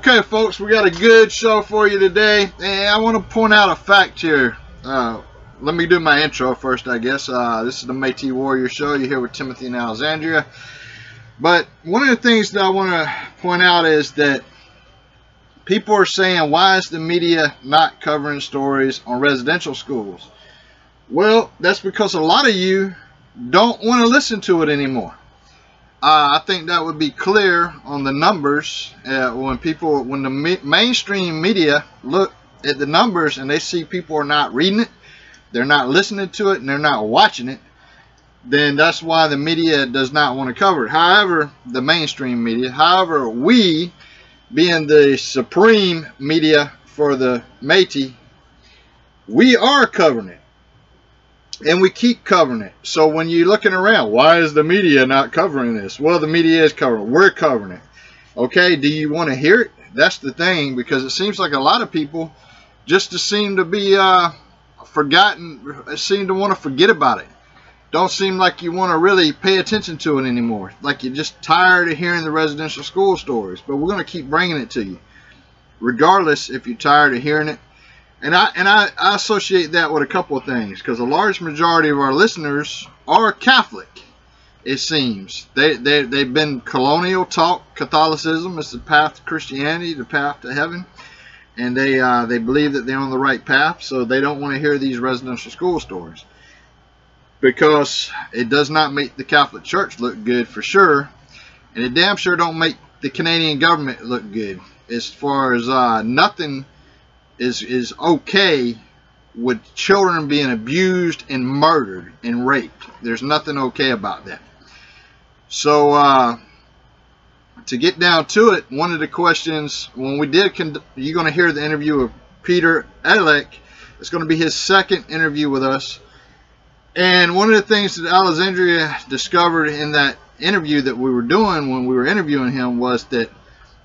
Okay, folks, we got a good show for you today, and I want to point out a fact here. Let me do my intro first, I guess. This is the Métis Warrior Show. You're here with Timothy and Alexandria. But one of the things that I want to point out is that people are saying, why is the media not covering stories on residential schools? Well, that's because a lot of you don't want to listen to it anymore. I think that would be clear on the numbers when the mainstream media look at the numbers and they see people are not reading it, they're not listening to it, and they're not watching it, then that's why the media does not want to cover it. However, the mainstream media, however, we, being the supreme media for the Métis, we are covering it. And we keep covering it. So when you're looking around, why is the media not covering this? Well, the media is covering it. We're covering it. Okay, do you want to hear it? That's the thing, because it seems like a lot of people just seem to be forgotten, seem to want to forget about it. Don't seem like you want to really pay attention to it anymore. Like you're just tired of hearing the residential school stories. But we're going to keep bringing it to you, regardless if you're tired of hearing it. And I associate that with a couple of things, because a large majority of our listeners are Catholic, it seems. They've been colonial taught Catholicism is the path to Christianity, the path to heaven. And they believe that they're on the right path, so they don't want to hear these residential school stories. Because it does not make the Catholic Church look good for sure. And it damn sure don't make the Canadian government look good. As far as nothing is okay with children being abused and murdered and raped. There's nothing okay about that. So to get down to it, one of the questions when we did, you're going to hear the interview of Peter Aleck. It's going to be his second interview with us. And one of the things that Alexandria discovered in that interview that we were doing when we were interviewing him was that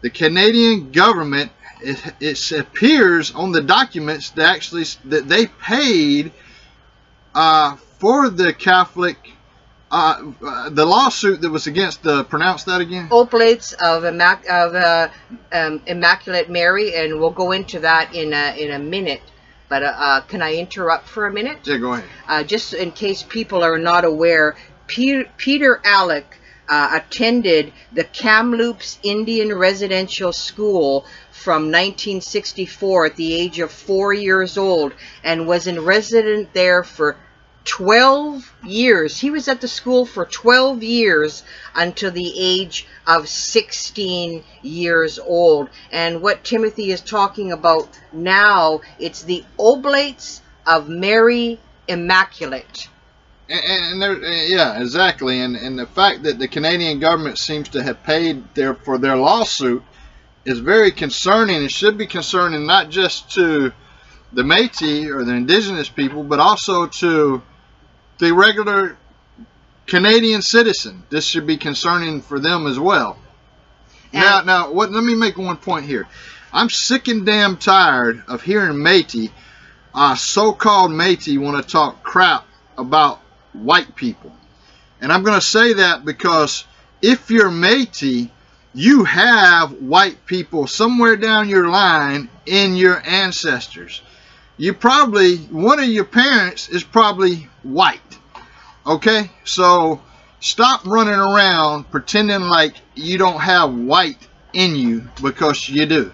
the Canadian government, it appears on the documents that they paid for the Catholic, the lawsuit that was against the, pronounce that again? Oblates of Immaculate Mary, and we'll go into that in a minute. But can I interrupt for a minute? Yeah, go ahead. Just in case people are not aware, Peter Aleck attended the Kamloops Indian Residential School from 1964 at the age of 4 years old, and was in residence there for 12 years. He was at the school for 12 years until the age of 16 years old. And what Timothy is talking about now, it's the Oblates of Mary Immaculate. Yeah, exactly. And the fact that the Canadian government seems to have paid for their lawsuit is very concerning. It should be concerning not just to the Métis or the Indigenous people, but also to the regular Canadian citizen. This should be concerning for them as well. And let me make one point here. I'm sick and damn tired of hearing Métis, so-called Métis, want to talk crap about white people. And I'm going to say that because if you're Métis, you have white people somewhere down your line in your ancestors. You probably, one of your parents is probably white. Okay? So stop running around pretending like you don't have white in you, because you do.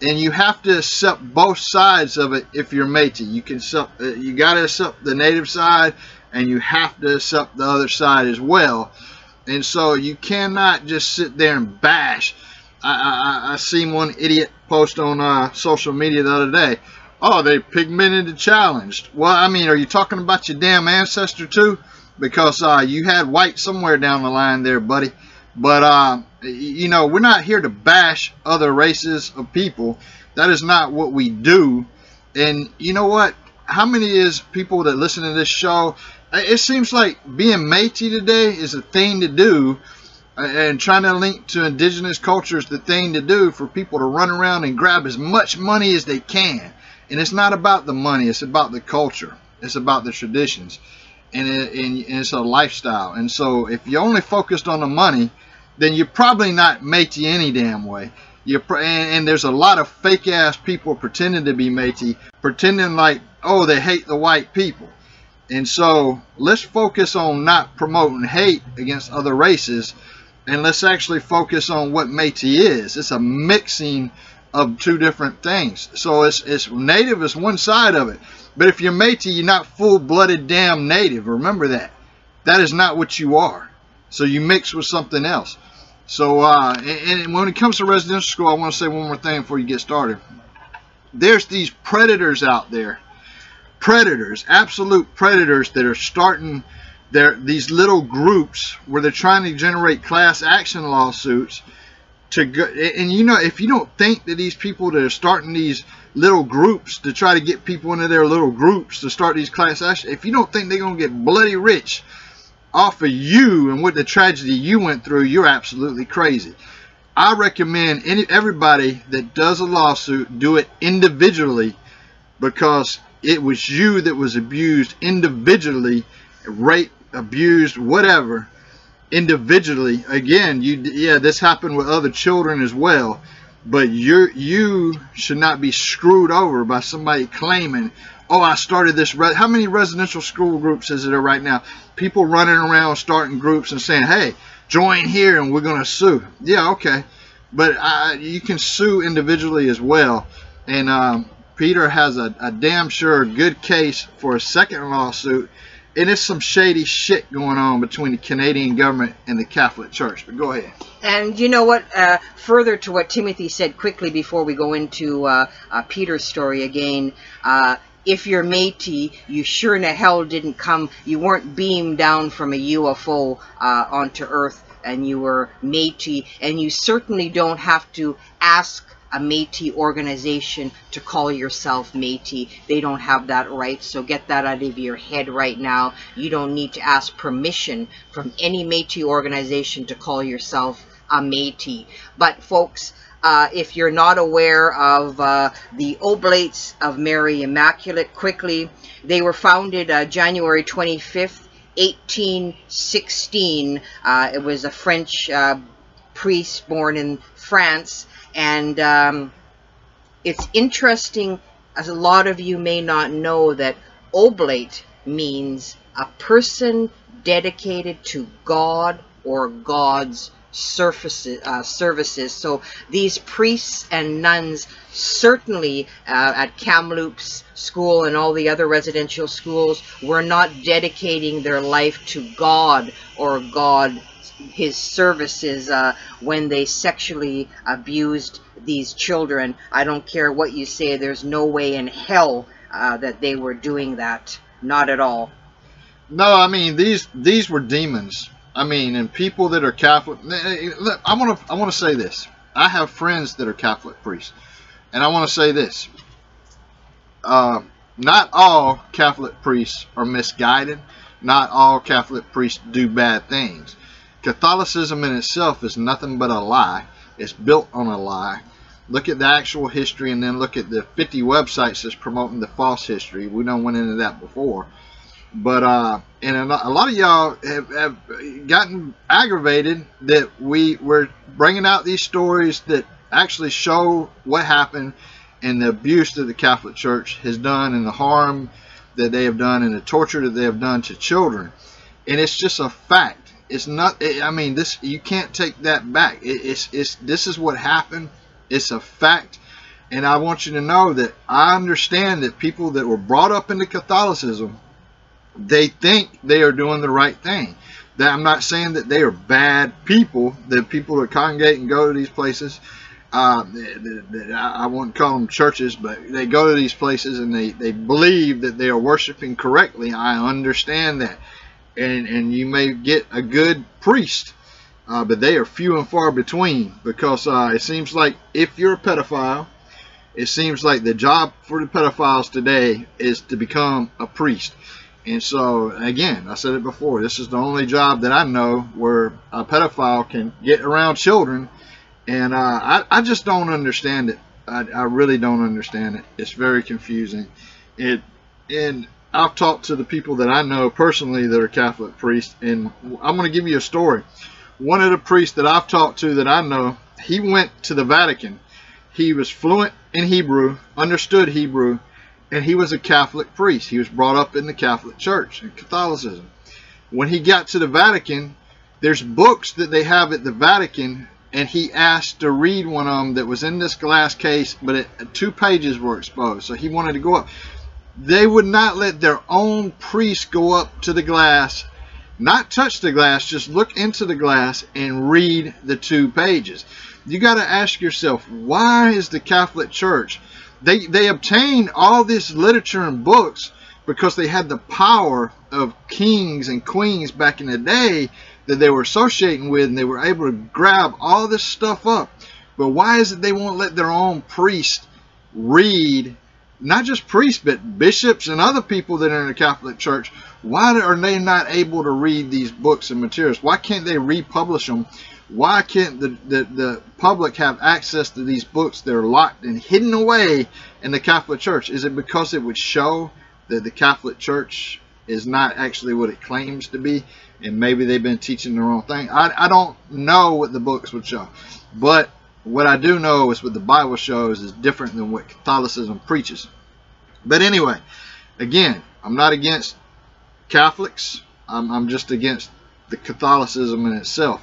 And you have to accept both sides of it if you're Métis. You got to accept the native side, and you have to accept the other side as well. And so you cannot just sit there and bash. I seen one idiot post on social media the other day. Oh, they pigmented and challenged. Well, I mean, are you talking about your damn ancestor too? Because you had white somewhere down the line there, buddy. But, you know, we're not here to bash other races of people. That is not what we do. And you know what? How many is people that listen to this show? It seems like being Métis today is a thing to do, and trying to link to indigenous culture is the thing to do for people to run around and grab as much money as they can. And it's not about the money, it's about the culture, it's about the traditions, and it's a lifestyle. And so if you're only focused on the money, then you're probably not Métis any damn way. And there's a lot of fake ass people pretending to be Métis, pretending like, oh, they hate the white people. And so let's focus on not promoting hate against other races, and let's actually focus on what Métis is. It's a mixing of two different things. So it's Native is one side of it, but if you're Métis, you're not full-blooded damn Native. Remember that. That is not what you are. So you mix with something else. So and when it comes to residential school, I want to say one more thing before you get started. There's these predators out there, predators, absolute predators, that are starting these little groups where they're trying to generate class action lawsuits to go. And you know, if you don't think that these people that are starting these little groups to try to get people into their little groups to start these class action, if you don't think they're going to get bloody rich off of you and what the tragedy you went through, you're absolutely crazy. I recommend everybody that does a lawsuit do it individually, because it was you that was abused individually, raped, abused, whatever, individually. Again, yeah, this happened with other children as well, but you should not be screwed over by somebody claiming, oh, I started this. How many residential school groups is there right now? People running around starting groups and saying, hey, join here and we're going to sue. Yeah, okay. But you can sue individually as well. And Peter has a damn sure good case for a second lawsuit. And it's some shady shit going on between the Canadian government and the Catholic Church. But go ahead. And you know what? Further to what Timothy said quickly before we go into Peter's story again, if you're Métis, you sure in the hell didn't come, you weren't beamed down from a UFO onto Earth, and you were Métis, and you certainly don't have to ask a Métis organization to call yourself Métis. They don't have that right, so get that out of your head right now. You don't need to ask permission from any Métis organization to call yourself a Métis. But folks, if you're not aware of the Oblates of Mary Immaculate, quickly, they were founded January 25th, 1816. It was a French priest born in France, and it's interesting, as a lot of you may not know, that oblate means a person dedicated to God or God's services. So these priests and nuns certainly at Kamloops School and all the other residential schools were not dedicating their life to God or his services when they sexually abused these children. I don't care what you say, there's no way in hell that they were doing that. Not at all. No, I mean, these were demons. I mean, and people that are Catholic, look, I want to say this. I have friends that are Catholic priests, and I want to say this. Not all Catholic priests are misguided. Not all Catholic priests do bad things. Catholicism in itself is nothing but a lie. It's built on a lie. Look at the actual history, and then look at the 50 websites that's promoting the false history. We done went into that before. But and a lot of y'all have gotten aggravated that we're bringing out these stories that actually show what happened and the abuse that the Catholic Church has done and the harm that they have done and the torture that they have done to children. And it's just a fact. It's not. I mean, this, you can't take that back. This is what happened. It's a fact. And I want you to know that I understand that people that were brought up into Catholicism, they think they are doing the right thing. That I'm not saying that they are bad people, that people that congregate and go to these places, I wouldn't call them churches, but they go to these places and they believe that they are worshiping correctly. I understand that. And you may get a good priest, but they are few and far between, because it seems like if you're a pedophile, it seems like the job for the pedophiles today is to become a priest. And so, again, I said it before, this is the only job that I know where a pedophile can get around children. And I just don't understand it. I really don't understand it. It's very confusing. And I've talked to the people that I know personally that are Catholic priests, and I'm going to give you a story. One of the priests that I've talked to that I know, he went to the Vatican. He was fluent in Hebrew, understood Hebrew, and he was a Catholic priest. He was brought up in the Catholic Church, in Catholicism. When he got to the Vatican, there's books that they have at the Vatican, and he asked to read one of them that was in this glass case, but 2 pages were exposed, so he wanted to go up. They would not let their own priest go up to the glass, not touch the glass, just look into the glass and read the 2 pages. You got to ask yourself, why is the Catholic Church, they obtained all this literature and books because they had the power of kings and queens back in the day that they were associating with, and they were able to grab all this stuff up. But why is it they won't let their own priests read, not just priests, but bishops and other people that are in the Catholic Church? Why are they not able to read these books and materials? Why can't they republish them? Why can't the public have access to these books that are locked and hidden away in the Catholic Church? Is it because it would show that the Catholic Church is not actually what it claims to be, and maybe they've been teaching the wrong thing? I don't know what the books would show, but what I do know is what the Bible shows is different than what Catholicism preaches. But anyway, again, I'm not against Catholics. I'm just against the Catholicism in itself.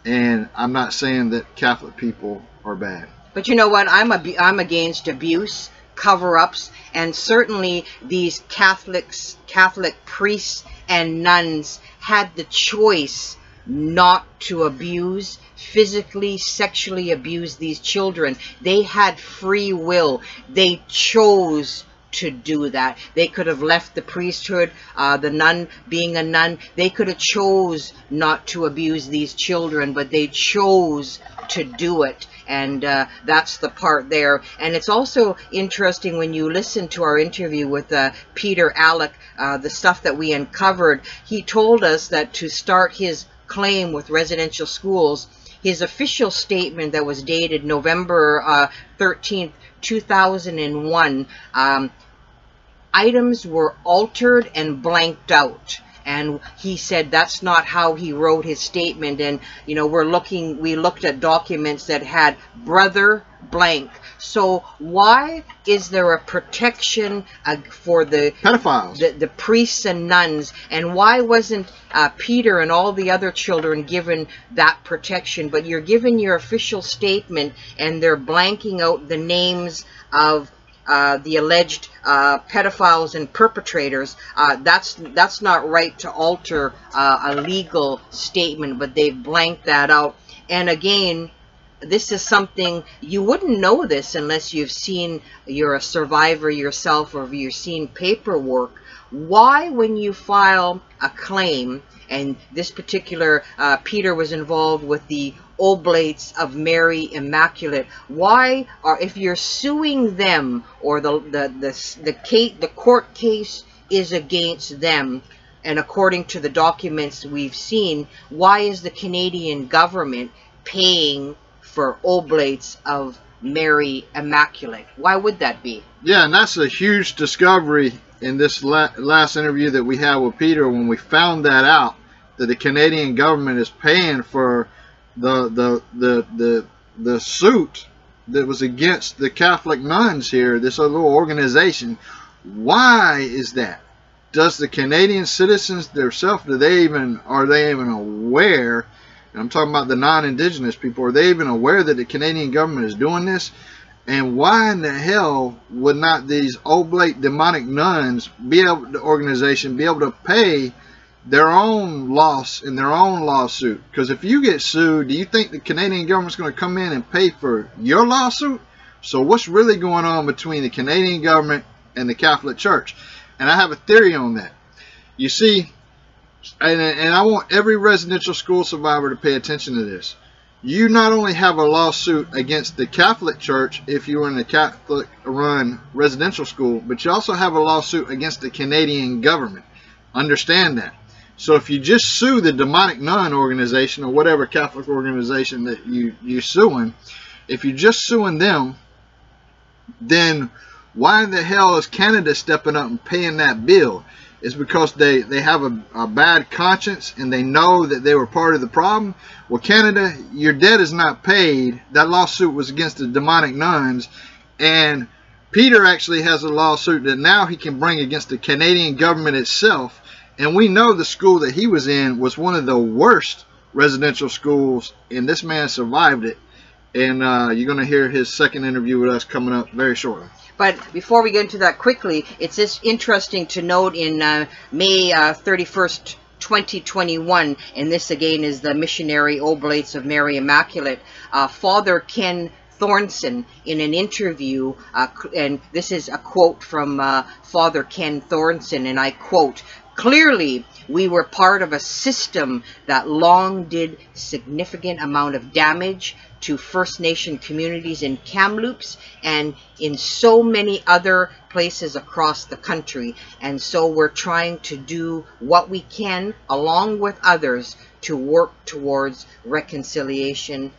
And I'm not saying that Catholic people are bad. But you know what? I'm against abuse, cover-ups, and certainly these Catholic priests and nuns had the choice not to abuse, physically, sexually abuse these children. They had free will. They chose to do that. They could have left the priesthood, the nun being a nun. They could have chose not to abuse these children, but they chose to do it. And that's the part there. And it's also interesting when you listen to our interview with Peter Aleck, the stuff that we uncovered. He told us that to start his claim with residential schools, his official statement that was dated November 13th, 2001, items were altered and blanked out. And he said that's not how he wrote his statement. And you know, we looked at documents that had brother blank. So why is there a protection for the pedophiles, the priests and nuns, and why wasn't Peter and all the other children given that protection? But you're given your official statement and they're blanking out the names of the alleged pedophiles and perpetrators. That's not right to alter a legal statement, but they've blanked that out. And again, this is something you wouldn't know this unless you're a survivor yourself, or you've seen paperwork. Why, when you file a claim, and this particular Peter was involved with the Oblates of Mary Immaculate, why, or if you're suing them, or the court case is against them, and according to the documents we've seen, why is the Canadian government paying for Oblates of Mary Immaculate? Why would that be? Yeah, and that's a huge discovery in this last interview that we had with Peter, when we found that out, that the Canadian government is paying for the suit that was against the Catholic nuns here, this little organization. Why is that? Does the Canadian citizens themselves, are they even aware? And I'm talking about the non-Indigenous people. Are they even aware that the Canadian government is doing this? And why in the hell would not these Oblate demonic nuns the organization be able to pay their own loss in their own lawsuit? Because if you get sued, do you think the Canadian government's going to come in and pay for your lawsuit? So what's really going on between the Canadian government and the Catholic Church? And I have a theory on that. You see, and I want every residential school survivor to pay attention to this. You not only have a lawsuit against the Catholic Church if you were in a Catholic-run residential school, but you also have a lawsuit against the Canadian government. Understand that. So if you just sue the demonic nun organization, or whatever Catholic organization that you're suing, if you're just suing them, then why in the hell is Canada stepping up and paying that bill? is because they have a bad conscience and they know that they were part of the problem. Well, Canada, your debt is not paid. That lawsuit was against the demonic nuns, and Peter actually has a lawsuit that now he can bring against the Canadian government itself. And we know the school that he was in was one of the worst residential schools, and this man survived it. And you're going to hear his second interview with us coming up very shortly. But before we get into that quickly, it's just interesting to note in May 31st, 2021, and this again is the Missionary Oblates of Mary Immaculate, Father Ken Thornson, in an interview, and this is a quote from Father Ken Thornson, and I quote, "Clearly, we were part of a system that long did significant amount of damage to First Nation communities in Kamloops and in so many other places across the country. And so we're trying to do what we can, along with others, to work towards reconciliation."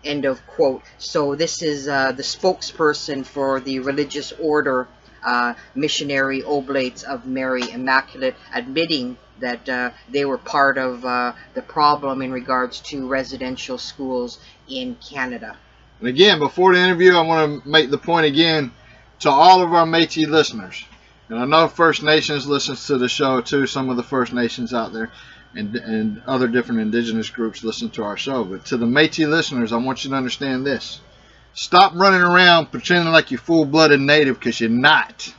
End of quote. So this is the spokesperson for the religious order, Missionary Oblates of Mary Immaculate, admitting that they were part of the problem in regards to residential schools in Canada. And again, before the interview, I want to make the point again to all of our Métis listeners. And I know First Nations listens to the show too, some of the First Nations out there, and other different Indigenous groups listen to our show. But to the Métis listeners, I want you to understand this. Stop running around pretending like you're full-blooded Native, because you're not.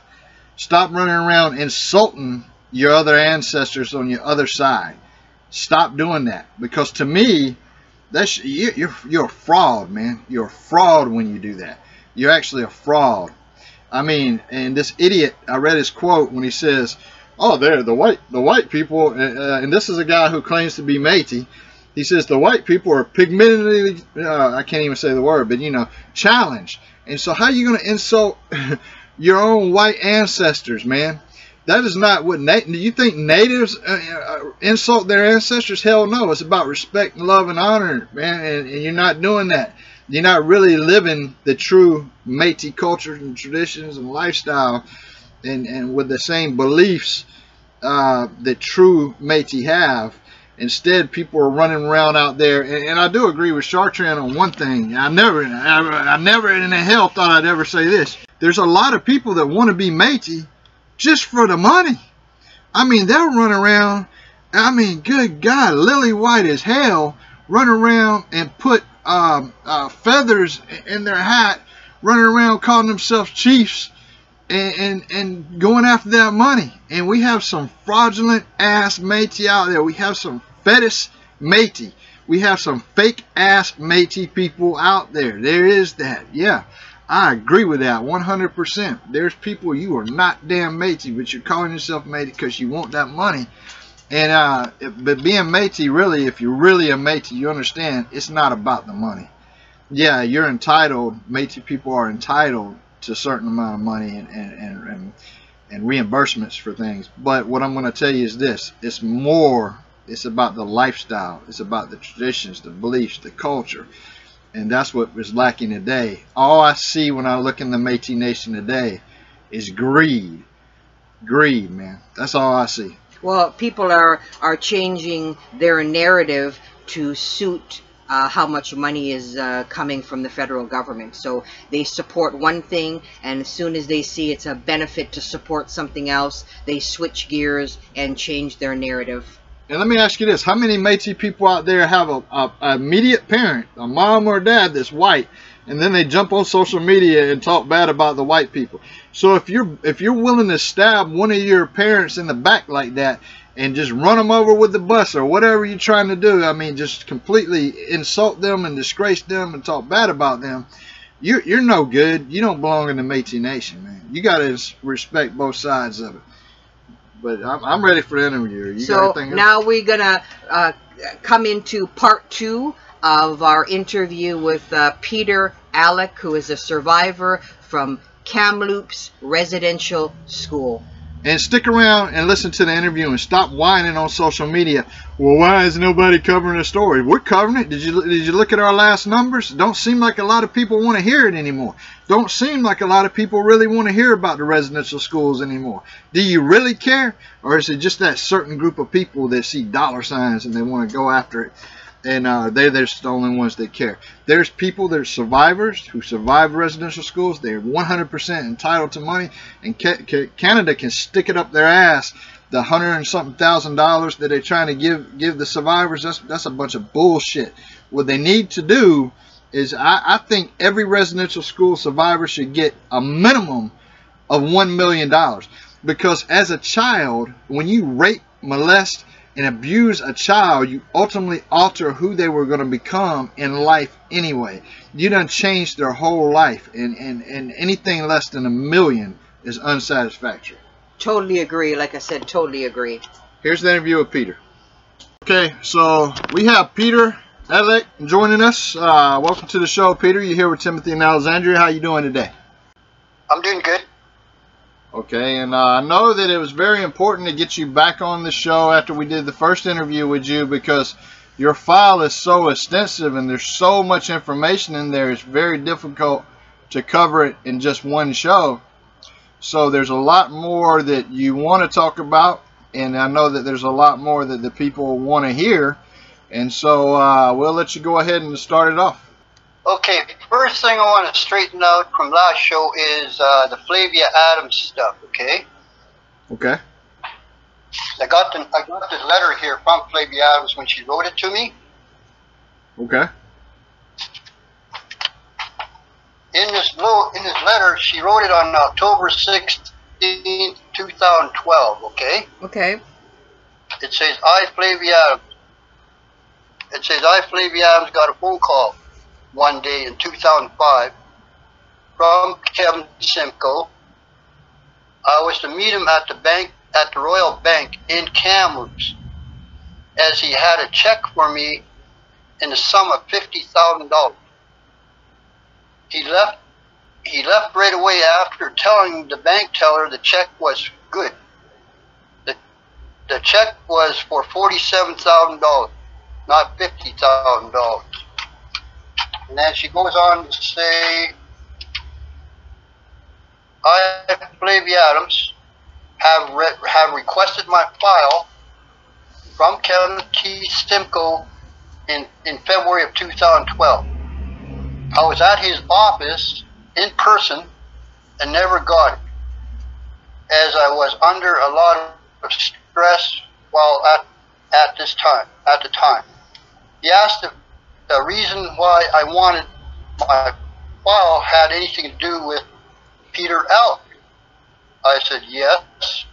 Stop running around insulting your other ancestors on your other side. Stop doing that, because to me, that's you're a fraud, man. You're a fraud when you do that. You're actually a fraud. I mean, and this idiot, I read his quote when he says, "Oh, they're the white people," and this is a guy who claims to be Métis. He says the white people are pigmentally, I can't even say the word, but you know, challenged. And so how are you going to insult your own white ancestors, man? That is not what do you think natives insult their ancestors? Hell no. It's about respect and love and honor, man. And you're not doing that. You're not really living the true Métis culture and traditions and lifestyle, and with the same beliefs that true Métis have. Instead, people are running around out there, and I do agree with Chartrand on one thing. I never in hell thought I'd ever say this. There's a lot of people that want to be Métis just for the money. I mean, they'll run around, I mean, good God, lily white as hell, run around and put feathers in their hat, running around calling themselves chiefs, and going after that money. And we have some fraudulent ass Métis out there. We have some fetish Métis. We have some fake ass Métis people out there. There is that. Yeah, I agree with that 100%. There's people, you are not damn Métis, but you're calling yourself Métis because you want that money. And but being Métis, really, if you're really a Métis, you understand it's not about the money. Yeah, you're entitled. Métis people are entitled to a certain amount of money and reimbursements for things. But what I'm going to tell you is this: it's more. It's about the lifestyle. It's about the traditions, the beliefs, the culture. And that's what is lacking today. All I see when I look in the Métis Nation today is greed. Greed, man. That's all I see. Well, people are changing their narrative to suit how much money is coming from the federal government. So they support one thing, and as soon as they see it's a benefit to support something else, they switch gears and change their narrative. And let me ask you this: how many Métis people out there have a immediate parent, a mom or a dad that's white, and then they jump on social media and talk bad about the white people? So if you're willing to stab one of your parents in the back like that and just run them over with the bus or whatever you're trying to do, I mean, just completely insult them and disgrace them and talk bad about them, you're no good. You don't belong in the Métis Nation, man. You got to respect both sides of it. But I'm ready for the interview. So now we're going to come into part 2 of our interview with Peter Aleck, who is a survivor from Kamloops Residential School. And stick around and listen to the interview and stop whining on social media. Well, why is nobody covering the story? We're covering it. Did you look at our last numbers? Don't seem like a lot of people want to hear it anymore. Don't seem like a lot of people really want to hear about the residential schools anymore. Do you really care? Or is it just that certain group of people that see dollar signs and they want to go after it? And they're just the only ones that care. There's people that are survivors who survive residential schools. They're 100% entitled to money, and Canada can stick it up their ass. The $100 and something thousand that they're trying to give the survivors, that's a bunch of bullshit. What they need to do is, I think every residential school survivor should get a minimum of $1 million, because as a child, when you rape, molest, and abuse a child, you ultimately alter who they were going to become in life anyway. You done changed their whole life, and anything less than $1 million is unsatisfactory. Totally agree. Like I said, totally agree. Here's the interview with Peter. Okay, so we have Peter Aleck joining us. Welcome to the show, Peter. You're here with Timothy and Alexandria. How you doing today? I'm doing good. Okay, and I know that it was very important to get you back on the show after we did the first interview with you, because your file is so extensive and there's so much information in there. It's very difficult to cover it in just one show. So there's a lot more that you want to talk about, and I know that there's a lot more that the people want to hear. And so we'll let you go ahead and start it off. Okay, first thing I want to straighten out from last show is the Flavia Adams stuff, okay? Okay. I got this letter here from Flavia Adams when she wrote it to me. Okay. In this letter, she wrote it on October 16th, 2012, okay? Okay. It says, I, Flavia Adams. It says, I, Flavia Adams, got a phone call one day in 2005 from Kevin Simcoe. I was to meet him at the Royal Bank in Kamloops, as he had a check for me in the sum of $50,000. He left right away after telling the bank teller the check was good. The check was for $47,000, not $50,000. And then she goes on to say, I, Flavia Adams, have requested my file from Kevin T. Simcoe in February of 2012. I was at his office in person and never got it, as I was under a lot of stress while at the time. He asked if the reason why I wanted my file had anything to do with Peter Aleck. I said, yes,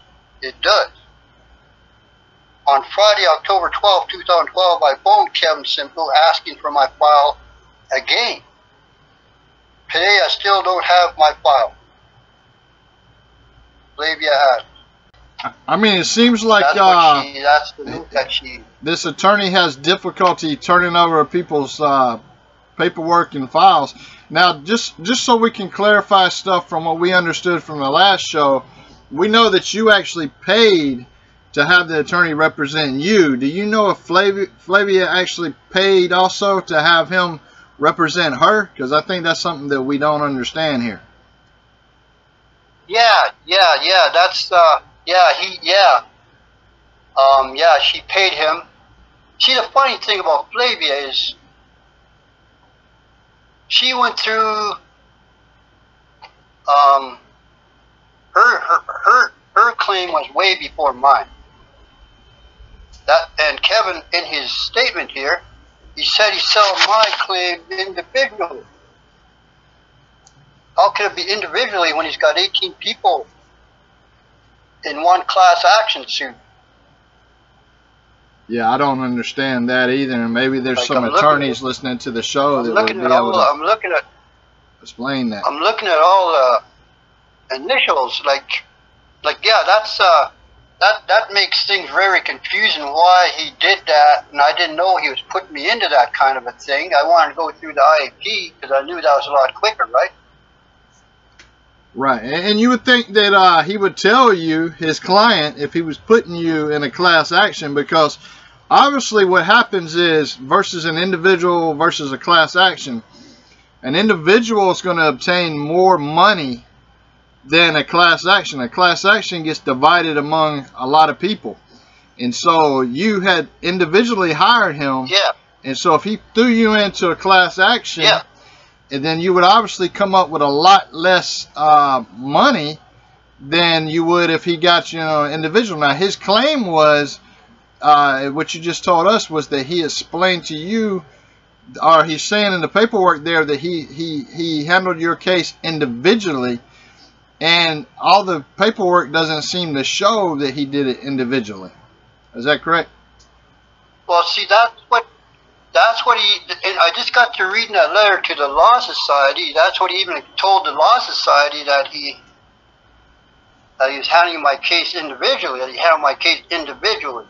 it does. On Friday, October 12, 2012, I phoned Kevin Simcoe asking for my file again. Today, I still don't have my file. Flavia Adams. I mean, it seems like that's the note that she... This attorney has difficulty turning over people's paperwork and files. Now, just so we can clarify stuff from what we understood from the last show, we know that you actually paid to have the attorney represent you. Do you know if Flavia actually paid also to have him represent her? Because I think that's something that we don't understand here. Yeah, that's, she paid him. See, the funny thing about Flavia is she went through her claim was way before mine. And Kevin, in his statement here, he said he settled my claim individually. How can it be individually when he's got 18 people in one class action suit? Yeah, I don't understand that either, and maybe there's some attorneys listening to the show that would be able to explain that. I'm looking at all the initials, yeah, that makes things very confusing why he did that, and I didn't know he was putting me into that kind of a thing. I wanted to go through the IAP because I knew that was a lot quicker, right? Right, and you would think that he would tell you, his client, if he was putting you in a class action, because obviously what happens is, versus an individual versus a class action, an individual is going to obtain more money than a class action. A class action gets divided among a lot of people. And so you had individually hired him. Yeah. And so if he threw you into a class action, Yeah. and then you would obviously come up with a lot less money than you would if he got you individual. Now his claim was, what you just told us, was that he explained to you, or he's saying in the paperwork there, that he handled your case individually, and all the paperwork doesn't seem to show that he did it individually. Is that correct? Well, see, that's what he, and I just got to reading that letter to the Law Society. That's what he even told the Law Society, that he was handling my case individually, that he handled my case individually.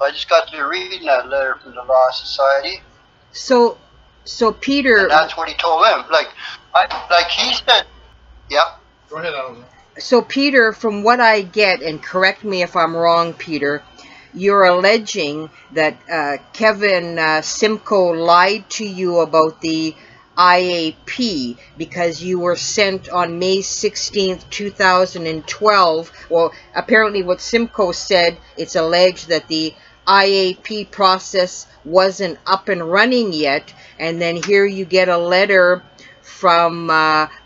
I just got to reading that letter from the Law Society. So Peter, And that's what he told them. Like he said, yeah. Go ahead, Alexander. So Peter, from what I get, and correct me if I'm wrong, Peter, you're alleging that Kevin Simcoe lied to you about the IAP because you were sent on May 16th, 2012. Well, apparently what Simcoe said, it's alleged that the IAP process wasn't up and running yet, and then here you get a letter from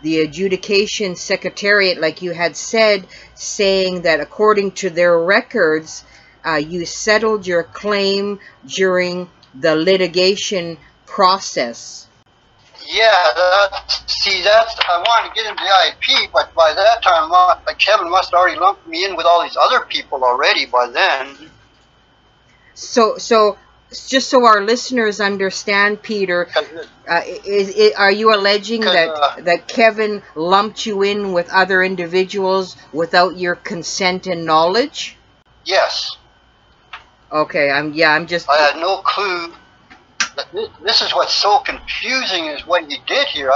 the adjudication secretariat, like you had said, saying that according to their records, you settled your claim during the litigation process. Yeah, I wanted to get into the IAP, but by that time, Kevin must have already lumped me in with all these other people already by then. So just so our listeners understand, Peter, are you alleging that Kevin lumped you in with other individuals without your consent and knowledge? Yes. Okay, I'm just... I had no clue. This is what's so confusing, is what he did here.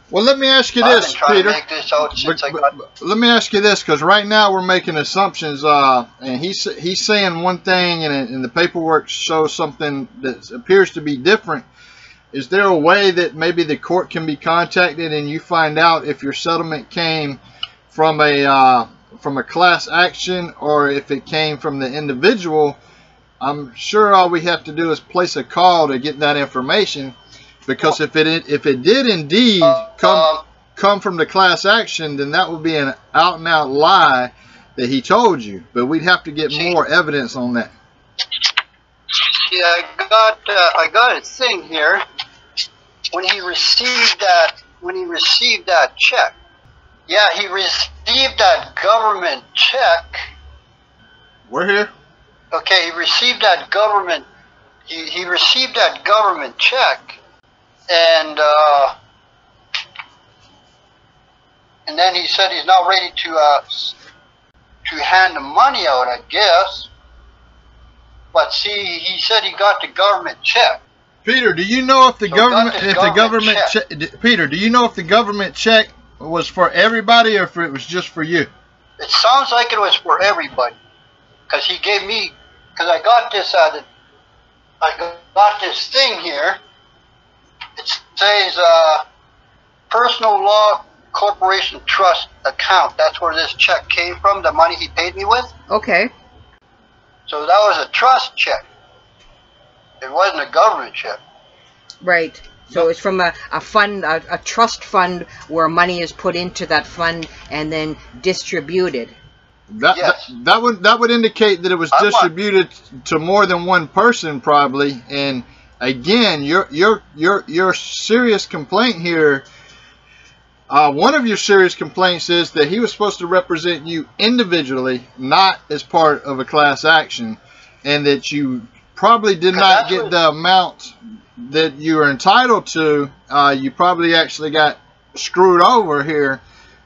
Well, let me ask you I've this, been trying Peter. to make this out since I got... Let me ask you this, because right now we're making assumptions, and he's saying one thing, and the paperwork shows something that appears to be different. Is there a way that maybe the court can be contacted and you find out if your settlement came from a class action or if it came from the individual? I'm sure all we have to do is place a call to get that information. Because if it did indeed come from the class action, then that would be an out and out lie that he told you. But we'd have to get more evidence on that. Yeah, I got a thing here. When he received that check. Yeah, he received that government check. We're here. Okay, he received that government. He received that government check. And then he said he's not ready to hand the money out, I guess. But see, he said he got the government check. Peter, do you know if the Peter, do you know if the government check was for everybody or if it was just for you? It sounds like it was for everybody, because he gave me, because I got this thing here. It says personal law corporation trust account. That's where this check came from, the money he paid me with. Okay. So that was a trust check. It wasn't a government check. Right. So it's from a fund, a trust fund, where money is put into that fund and then distributed. That would indicate that it was distributed to more than one person, probably. And again, your serious complaint here, one of your serious complaints is that he was supposed to represent you individually, not as part of a class action, and that you probably did not get the amount that you are entitled to. You probably actually got screwed over here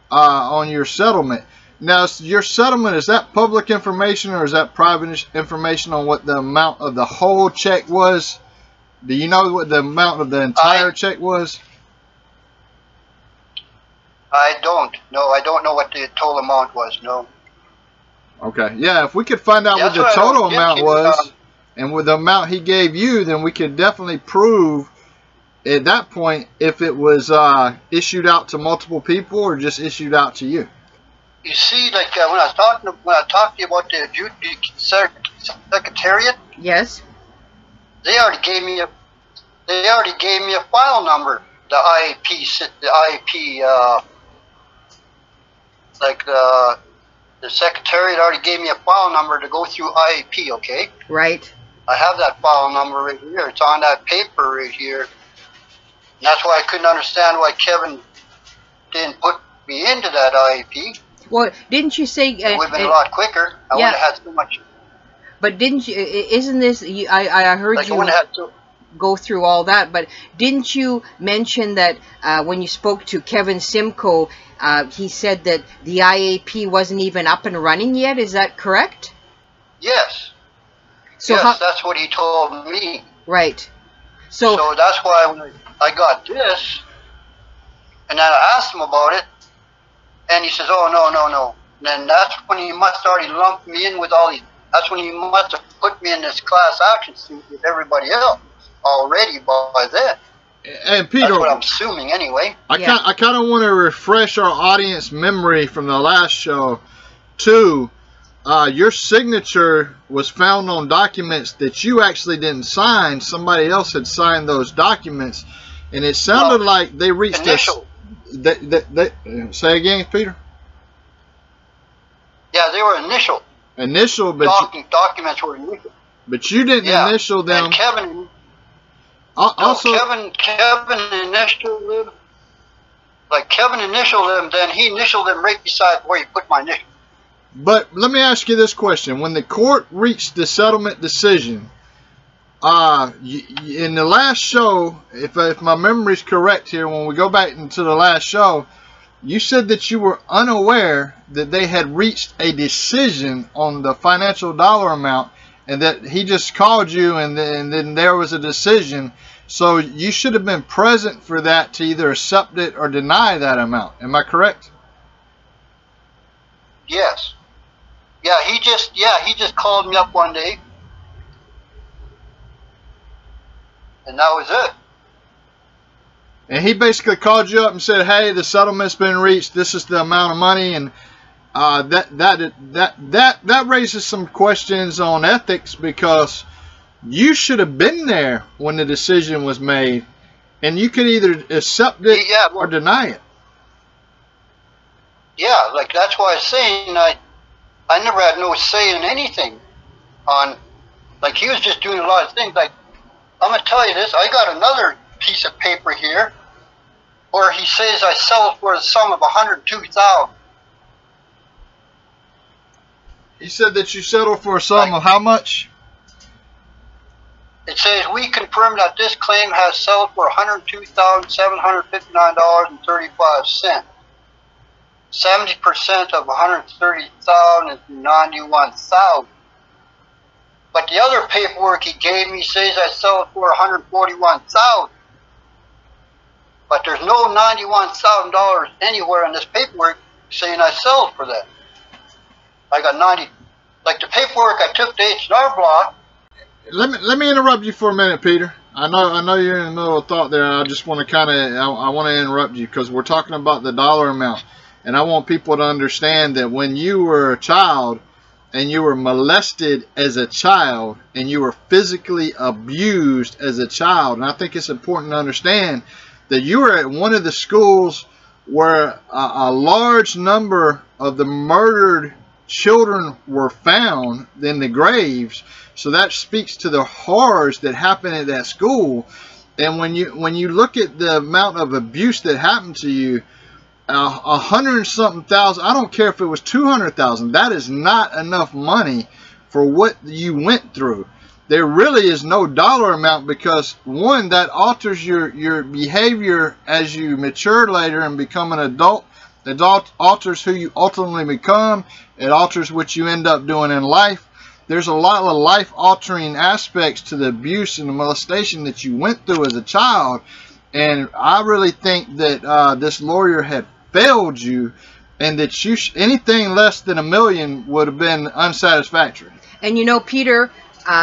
on your settlement. Now, your settlement, is that public information or is that private information on what the amount of the whole check was? Do you know what the amount of the entire check was? I don't. No, I don't know what the total amount was. No. Okay. Yeah, if we could find out what the total amount was, and with the amount he gave you, then we could definitely prove at that point if it was issued out to multiple people or just issued out to you. You see, like when I talked to you about the secretariat. Yes. They already gave me a file number. The IEP, the secretariat already gave me a file number to go through IEP. Okay. Right. I have that file number right here. It's on that paper right here. And that's why I couldn't understand why Kevin didn't put me into that IEP. Well, didn't you say... it would have been a lot quicker. I wouldn't have had so much... But didn't you... Isn't this... I heard like you I wouldn't have to go through all that, but didn't you mention that when you spoke to Kevin Simcoe, he said that the IAP wasn't even up and running yet? Is that correct? Yes. So yes, that's what he told me. Right. So that's why when I got this, and then I asked him about it, and he says, "Oh, no." And then that's when he must have already lumped me in with all these. That's when he must have put me in this class action suit with everybody else already by then. And Peter, that's what I'm assuming anyway. I kind of want to refresh our audience memory from the last show too. Your signature was found on documents that you actually didn't sign. Somebody else had signed those documents, and it sounded like they reached initial. Say again, Peter. Yeah, they were initial. Initial, but documents were initial. But you didn't initial them. And Kevin. Kevin initialed them. Like Kevin initialed them, then he initialed them right beside where he put my initial. But let me ask you this question: when the court reached the settlement decision, in the last show, if my memory's correct here, when we go back into the last show, you said that you were unaware that they had reached a decision on the financial dollar amount, and that he just called you, and then there was a decision. So you should have been present for that to either accept it or deny that amount. Am I correct? Yes. Yeah, he just called me up one day, and that was it. And he basically called you up and said, "Hey, the settlement's been reached. This is the amount of money," and that raises some questions on ethics, because you should have been there when the decision was made, and you could either accept it or deny it. Yeah, like that's why I'm saying I never had no say in anything on, like he was just doing a lot of things. Like, I'm going to tell you this, I got another piece of paper here where he says I sell it for a sum of $102,000. He said that you settled for a sum of how much? It says, we confirm that this claim has sold for $102,759.35. 70% of $130,000 is $91,000. But the other paperwork he gave me says I sell it for $141,000. But there's no $91,000 anywhere in this paperwork saying I sell it for that. I got 90. Like the paperwork I took to H&R Block. Let me interrupt you for a minute, Peter. I know you're in the middle of thought there. I just want to I want to interrupt you because we're talking about the dollar amount, and I want people to understand that when you were a child and you were molested as a child and you were physically abused as a child, and I think it's important to understand that you were at one of the schools where a large number of the murdered children were found in the graves. So that speaks to the horrors that happened at that school. And when you look at the amount of abuse that happened to you, 100-something thousand, I don't care if it was 200,000, that is not enough money for what you went through. There really is no dollar amount, because one, that alters your behavior as you mature later and become an adult. It alters who you ultimately become. It alters what you end up doing in life. There's a lot of life-altering aspects to the abuse and the molestation that you went through as a child. And I really think that this lawyer had failed you, and that anything less than $1 million would have been unsatisfactory. And you know, Peter,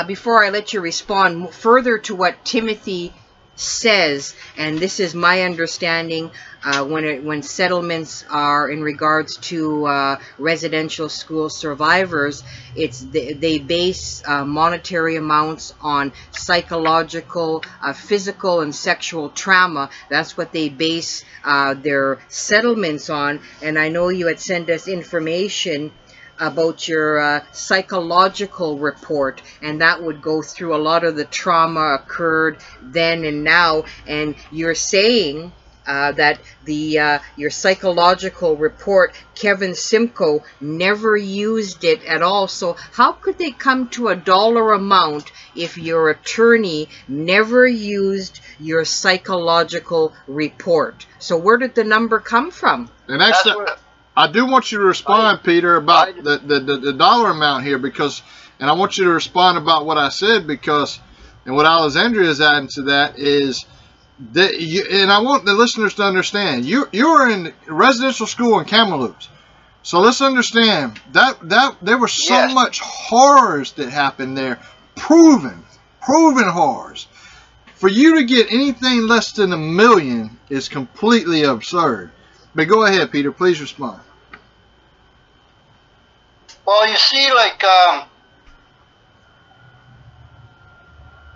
before I let you respond further to what Timothy says, and this is my understanding, when settlements are in regards to residential school survivors, they base monetary amounts on psychological, physical, and sexual trauma. That's what they base their settlements on. And I know you had sent us information about your psychological report, and that would go through a lot of the trauma occurred then and now, and you're saying that your psychological report, Kevin Simcoe never used it at all. So how could they come to a dollar amount if your attorney never used your psychological report? So where did the number come from? And actually, I do want you to respond, Peter, about the dollar amount here, because, and I want you to respond about what I said, because, and what Alexandria is adding to that is that and I want the listeners to understand, you were in residential school in Kamloops, so let's understand that there was so much horrors that happened there, proven horrors. For you to get anything less than $1 million is completely absurd. But go ahead, Peter. Please respond. Well, you see, like,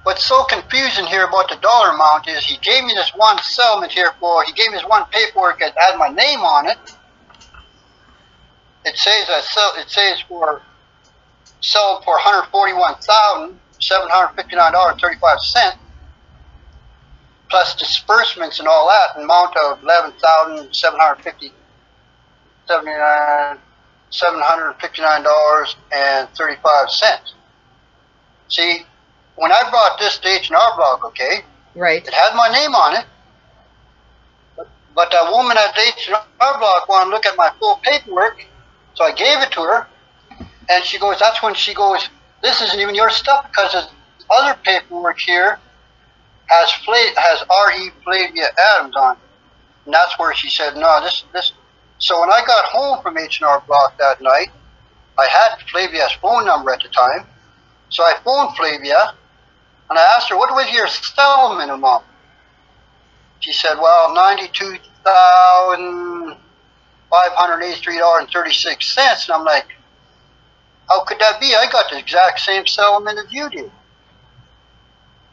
what's so confusing here about the dollar amount is he gave me this one settlement here he gave me this one paperwork that had my name on it. It says for sold for $141,759.35. plus disbursements and all that, an amount of $759.35. See, when I brought this to H&R Block, okay, right, it had my name on it, but that woman at H&R Block wanted to look at my full paperwork, so I gave it to her, and she goes, that's when she goes, this isn't even your stuff, because there's other paperwork here has R.E. Flavia Adams on it. And that's where she said, no, this. So when I got home from H&R Block that night, I had Flavia's phone number at the time. So I phoned Flavia, and I asked her, what was your settlement amount? She said, well, $92,583.36. And I'm like, how could that be? I got the exact same settlement as you did.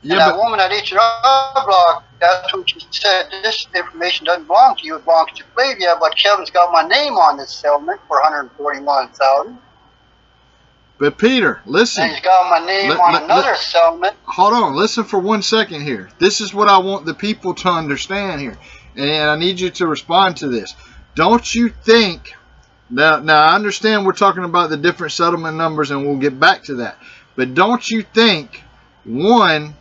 Yeah, and that woman at H&R Block, that's what she said. This information doesn't belong to you; it belongs to Flavia. But Kevin's got my name on this settlement for $141,000. But Peter, listen. And he's got my name on another settlement. Hold on, listen for 1 second here. This is what I want the people to understand here, and I need you to respond to this. Don't you think? Now I understand we're talking about the different settlement numbers, and we'll get back to that. But don't you think, one,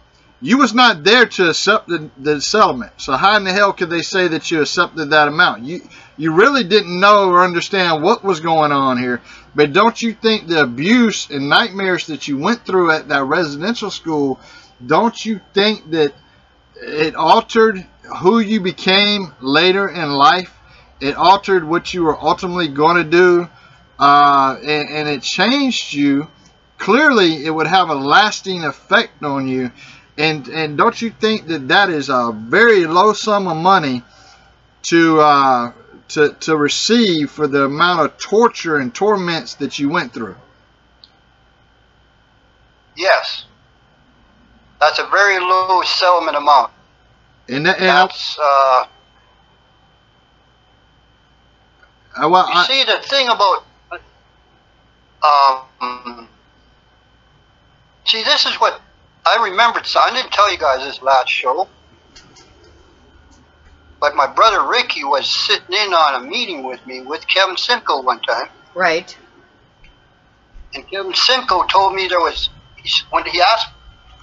you was not there to accept the settlement, so how in the hell could they say that you accepted that amount? You really didn't know or understand what was going on here. But don't you think the abuse and nightmares that you went through at that residential school, don't you think that it altered who you became later in life? It altered what you were ultimately going to do, and it changed you. Clearly, it would have a lasting effect on you. And don't you think that is a very low sum of money to receive for the amount of torture and torments that you went through? Yes, that's a very low settlement amount. And that's you see, the thing about see, this is what I remembered. So I didn't tell you guys this last show, but my brother Ricky was sitting in on a meeting with me with Kevin Simcoe one time. Right. And Kevin Simcoe told me when he asked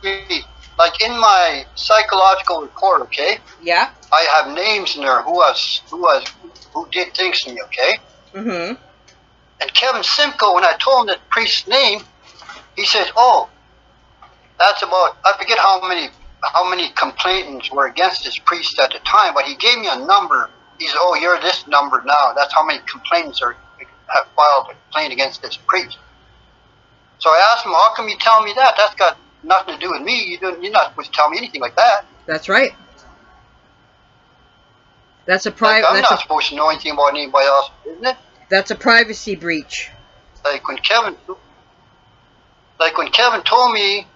me, like in my psychological report, okay? Yeah. I have names in there who did things to me, okay? Mm-hmm. And Kevin Simcoe, when I told him the priest's name, he says, oh, that's about, I forget how many complainants were against this priest at the time, but he gave me a number He said, "Oh, you're this number now. That's how many complaints have filed a complaint against this priest." So I asked him, "How come you tell me that? That's got nothing to do with me. You're not supposed to tell me anything like that." That's right. That's a I'm not supposed to know anything about anybody else, isn't it? That's a privacy breach. Like when Kevin told me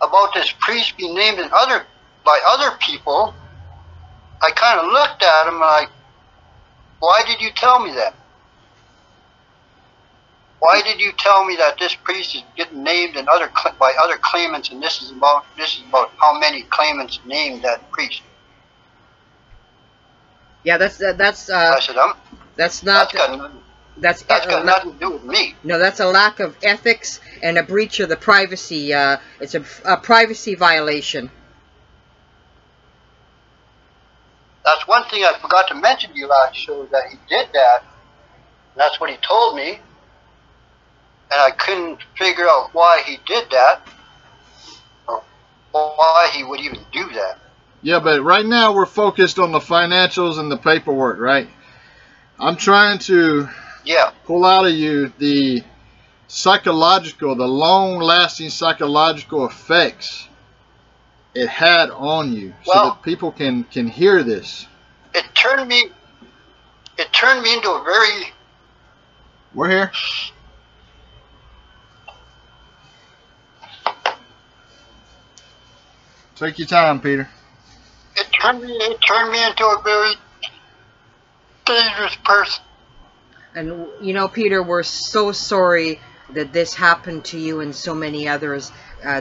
about this priest being named by other people, I kind of looked at him like, "Why did you tell me that? Why did you tell me that this priest is getting named by other claimants, and this is about how many claimants named that priest?" Yeah, I said, that's got nothing to do with me. No, that's a lack of ethics and a breach of the privacy. It's a privacy violation. That's one thing I forgot to mention to you last show, that he did that. That's what he told me, and I couldn't figure out why he did that, or why he would even do that. Yeah, but right now we're focused on the financials and the paperwork, right? I'm trying to pull out of you the psychological, the long-lasting psychological effects it had on you, so that people can hear this. It turned me into a very... We're here. Take your time, Peter. It turned me into a very dangerous person. And you know, Peter, we're so sorry that this happened to you and so many others.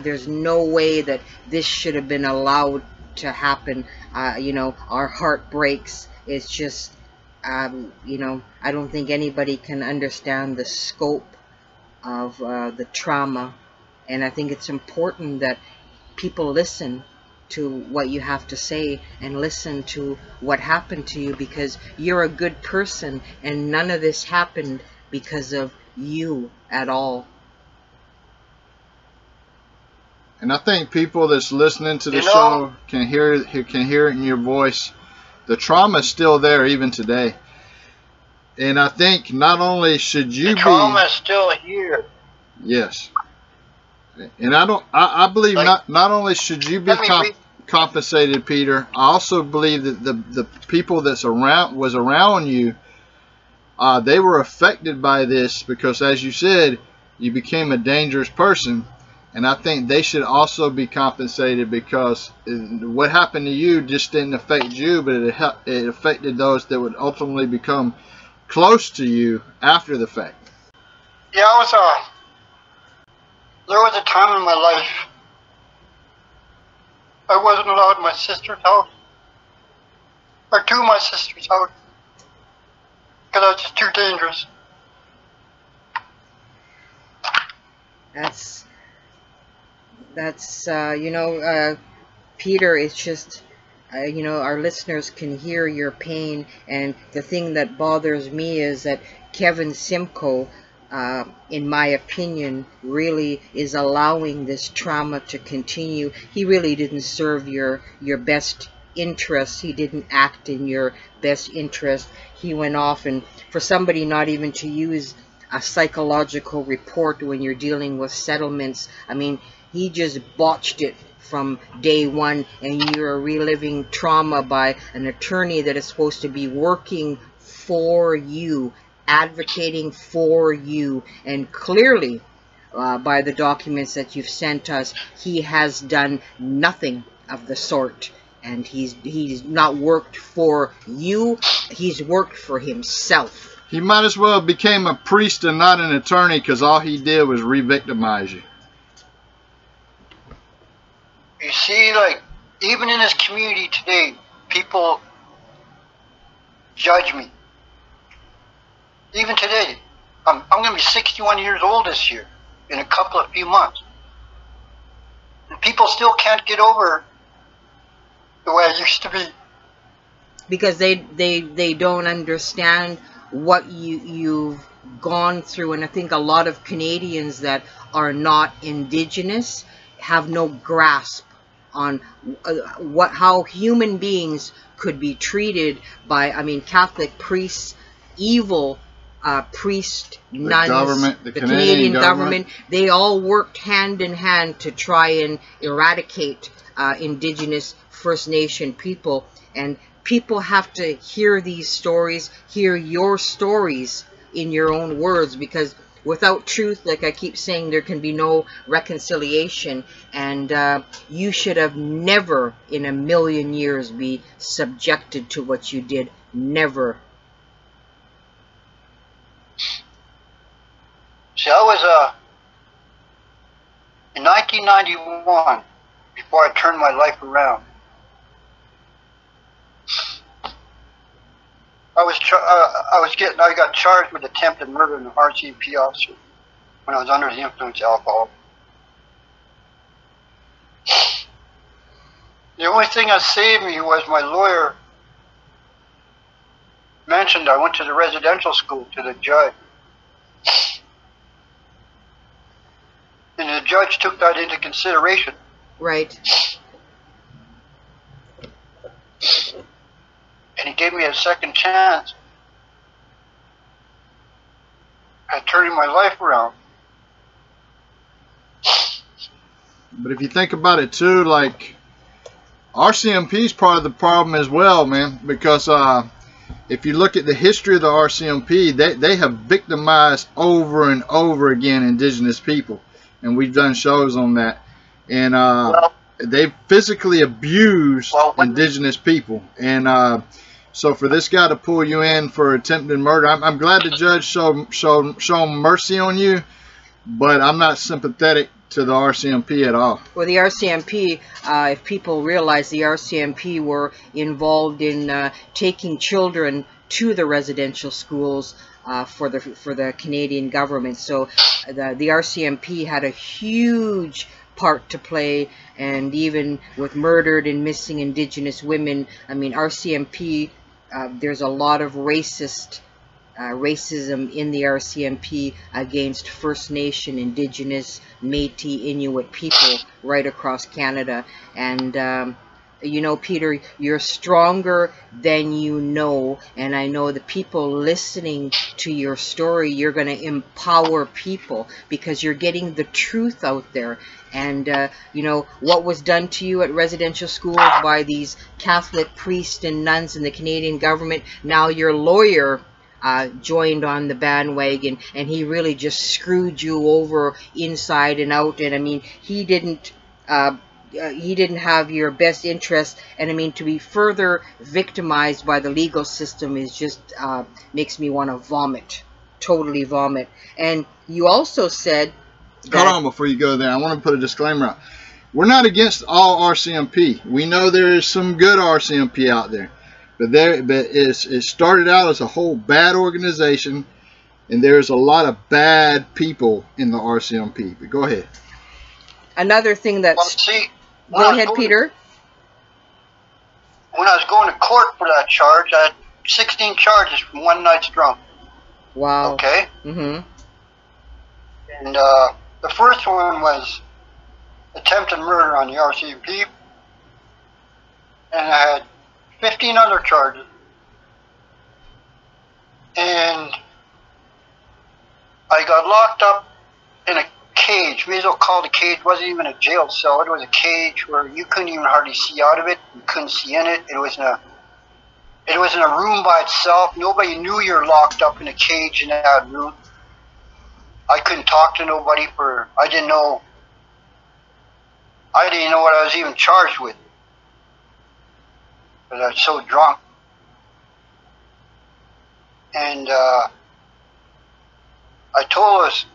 There's no way that this should have been allowed to happen. You know, our heart breaks. It's just, you know, I don't think anybody can understand the scope of the trauma. And I think it's important that people listen to what you have to say and listen to what happened to you, because you're a good person and none of this happened because of you at all. And I think people that's listening to the show can hear it in your voice. The trauma is still there even today. And I think not only should you the trauma is still here. Yes. And I believe not only should you be compensated, Peter, I also believe that the people was around you, they were affected by this, because as you said, you became a dangerous person. And I think they should also be compensated, because what happened to you just didn't affect you, but it affected those that would ultimately become close to you after the fact. Yeah, there was a time in my life I wasn't allowed in my sister's house, or to my sister's house, because I was just too dangerous. That's you know, Peter, it's just, you know, our listeners can hear your pain, and the thing that bothers me is that Kevin Simcoe, in my opinion, really is allowing this trauma to continue. He really didn't serve your best interests. He didn't act in your best interest. He went off, and for somebody not even to use a psychological report when you're dealing with settlements, I mean, he just botched it from day one, and you're reliving trauma by an attorney that is supposed to be working for you, advocating for you, and clearly by the documents that you've sent us, he has done nothing of the sort, and he's not worked for you, he's worked for himself. He might as well have became a priest and not an attorney, because all he did was re-victimize you. You see, like, even in this community today, people judge me. Even today, I'm going to be 61 years old this year, in a few months. And people still can't get over the way I used to be. Because they don't understand what you've gone through. And I think a lot of Canadians that are not Indigenous have no grasp on how human beings could be treated by, I mean, Catholic priests, evil priests, nuns, the Canadian government, they all worked hand in hand to try and eradicate Indigenous First Nation people. And people have to hear these stories, hear your stories in your own words, because without truth, like I keep saying, there can be no reconciliation. And you should have never in a million years be subjected to what you did. Never. See, I was in 1991, before I turned my life around, I got charged with attempted murder of an RCMP officer when I was under the influence of alcohol. The only thing that saved me was my lawyer mentioned I went to the residential school to the judge. And the judge took that into consideration. Right. And he gave me a second chance at turning my life around. But if you think about it too, like, RCMP is part of the problem as well, man, because if you look at the history of the RCMP, they have victimized over and over again Indigenous people, and we've done shows on that. And they've physically abused Indigenous people. And so for this guy to pull you in for attempted murder, I'm glad the judge showed mercy on you, but I'm not sympathetic to the RCMP at all. Well, the RCMP, if people realize, the RCMP were involved in taking children to the residential schools for the Canadian government. So the RCMP had a huge part to play, and even with murdered and missing Indigenous women, I mean, RCMP, there's a lot of racism in the RCMP against First Nation, Indigenous, Metis, Inuit people right across Canada. And you know, Peter, you're stronger than you know, and I know the people listening to your story, you're going to empower people because you're getting the truth out there. And you know, what was done to you at residential schools by these Catholic priests and nuns in the Canadian government, now your lawyer joined on the bandwagon, and he really just screwed you over inside and out. And I mean, he didn't have your best interest, and I mean, to be further victimized by the legal system is just makes me want to vomit, totally vomit. And you also said that, hold on before you go there, I want to put a disclaimer out. We're not against all RCMP. We know there is some good RCMP out there, but it started out as a whole bad organization, and there's a lot of bad people in the RCMP. But go ahead. Another thing that's... Well, see, go ahead, Peter. When I was going to court for that charge, I had 16 charges from one night's drunk. Wow. Okay? Mm-hmm. And the first one was attempted murder on the RCMP. And I had 15 other charges. And I got locked up in a cage. May as well call it a cage. It wasn't even a jail cell. It was a cage where you couldn't even hardly see out of it. You couldn't see in it. It was in a room by itself. Nobody knew you're locked up in a cage in that room. I couldn't talk to nobody I didn't know what I was even charged with, because I was so drunk. And I told this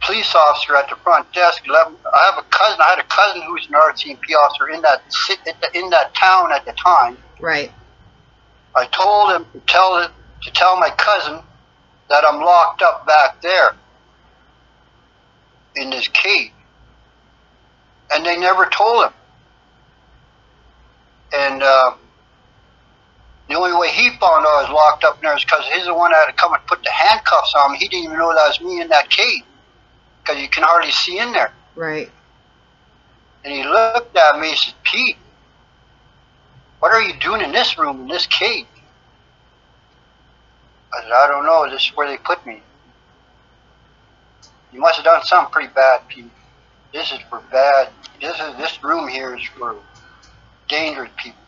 police officer at the front desk, I had a cousin who was an RCMP officer in that town at the time. Right. I told him to tell my cousin that I'm locked up back there in this cage. And they never told him. And the only way he found out I was locked up in there is because he's the one that had to come and put the handcuffs on me. He didn't even know that was me in that cage, because you can hardly see in there. Right. And he looked at me and said, "Pete, what are you doing in this room, in this cage? I said, I don't know. This is where they put me. You must have done something pretty bad, Pete. This is for bad. This room here is for dangerous people.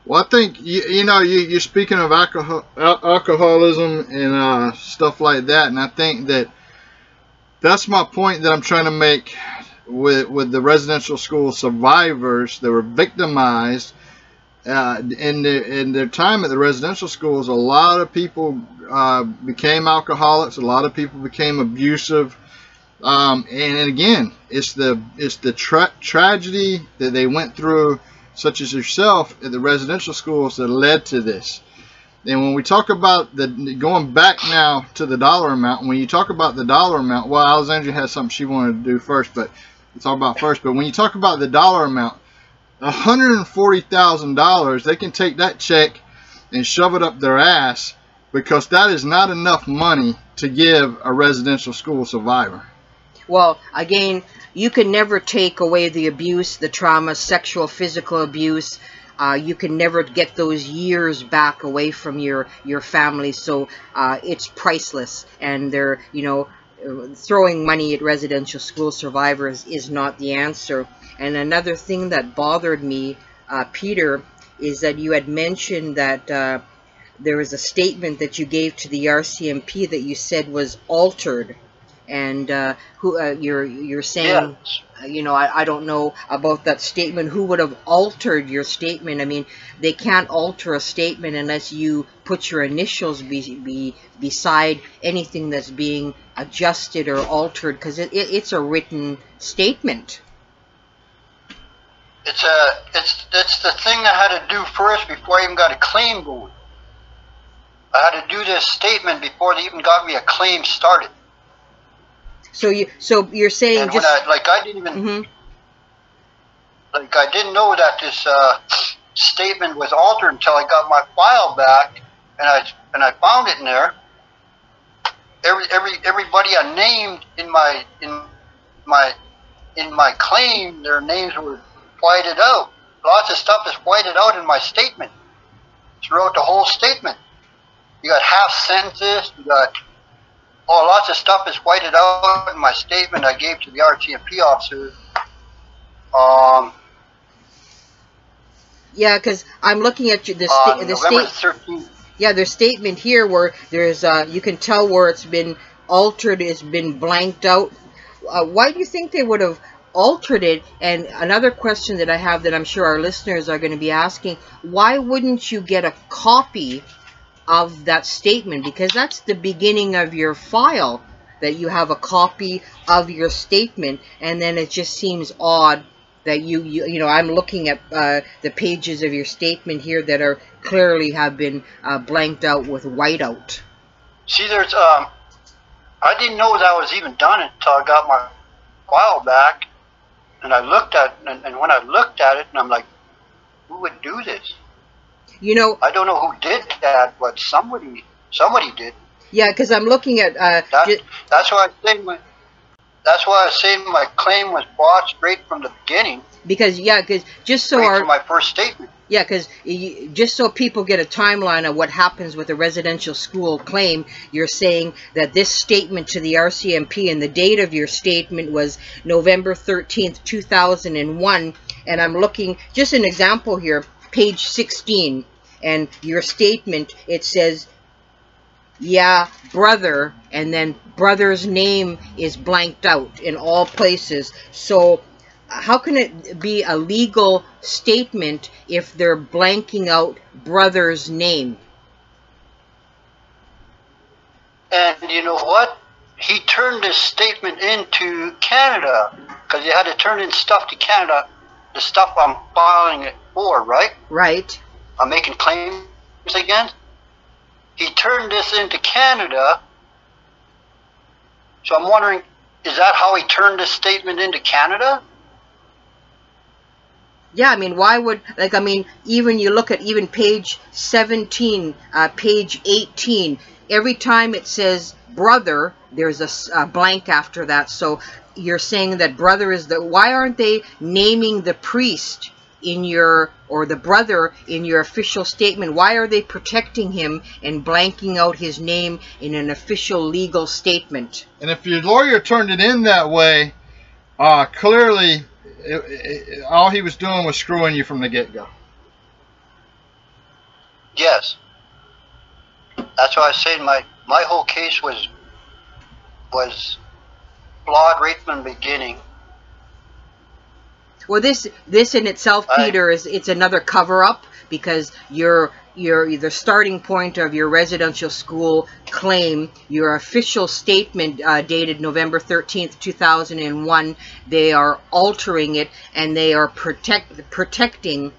Well, I think, you're speaking of alcoholism and stuff like that, and I think that's my point that I'm trying to make with the residential school survivors that were victimized. In their time at the residential schools, a lot of people became alcoholics. A lot of people became abusive. And again, it's the tragedy that they went through, such as yourself, at the residential schools, that led to this. And when we talk about going back now to the dollar amount, when you talk about the dollar amount, well, Alexandria has something she wanted to do first, but we'll talk about first. But when you talk about the dollar amount, $140,000, they can take that check and shove it up their ass, because that is not enough money to give a residential school survivor. Well, again, you can never take away the abuse, the trauma, sexual, physical abuse. You can never get those years back away from your family. So it's priceless, and they're, throwing money at residential school survivors is not the answer. And another thing that bothered me, Peter, is that you had mentioned that there was a statement that you gave to the RCMP that you said was altered, and you're saying, Yes. I don't know about that statement. Who would have altered your statement? I mean, they can't alter a statement unless you put your initials beside anything that's being adjusted or altered, because it's a written statement. It's the thing I had to do first before I even got a claim going. I had to do this statement before they even got me a claim started. So you're saying, and just I didn't even I didn't know that this statement was altered until I got my file back, and I found it in there. Everybody I named in my claim, their names were whited out. Lots of stuff is whited out in my statement, throughout the whole statement. You got half sentences, you got lots of stuff is whited out in my statement I gave to the RTMP officer. Yeah, because I'm looking at the November state. 13th. Yeah, their statement here where there's you can tell where it's been altered, it's been blanked out. Why do you think they would have altered it? And another question that I have that I'm sure our listeners are going to be asking, why wouldn't you get a copy of that statement? Because that's the beginning of your file, that you have a copy of your statement, and then it just seems odd that I'm looking at the pages of your statement here that are clearly have been blanked out with whiteout. See, there's I didn't know that was even done until I got my file back, and I looked at and when I looked at it, and I'm like, who would do this? I don't know who did that, but somebody did. Yeah, because I'm looking at that's why I say my claim was botched straight from the beginning. Because just so from my first statement. Yeah, because just so people get a timeline of what happens with a residential school claim, you're saying that this statement to the RCMP, and the date of your statement was November 13th, 2001. And I'm looking, just an example here, page 16, and your statement, it says, yeah, brother, and then brother's name is blanked out in all places. So how can it be a legal statement if they're blanking out brother's name? And you know what? He turned this statement into Canada, because you had to turn in stuff to Canada, the stuff I'm filing it for, right? Right. I'm making claims again. He turned this into Canada. So I'm wondering, is that how he turned this statement into Canada? Yeah, I mean, why would, even you look at even page 17, page 18, every time it says brother, there's a blank after that. So you're saying that brother is why aren't they naming the priest in your, or the brother in your official statement? Why are they protecting him and blanking out his name in an official legal statement? And if your lawyer turned it in that way, clearly all he was doing was screwing you from the get-go. Yes. That's why I said my whole case was flawed right from the beginning. Well, this in itself, Peter, it's another cover-up, because the starting point of your residential school claim, your official statement dated November 13th, 2001, they are altering it, and they are protecting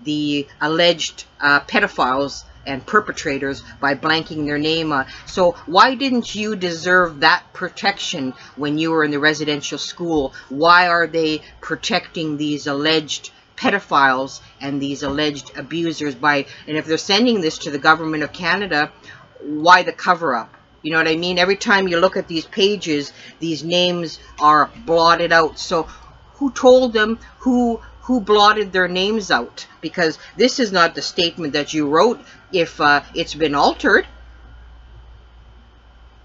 the alleged pedophiles and perpetrators by blanking their name. So why didn't you deserve that protection when you were in the residential school? Why are they protecting these alleged pedophiles and these alleged abusers and if they're sending this to the government of Canada, why the cover-up? You know what I mean? Every time you look at these pages, these names are blotted out. So who told them? Who blotted their names out? Because this is not the statement that you wrote if it's been altered.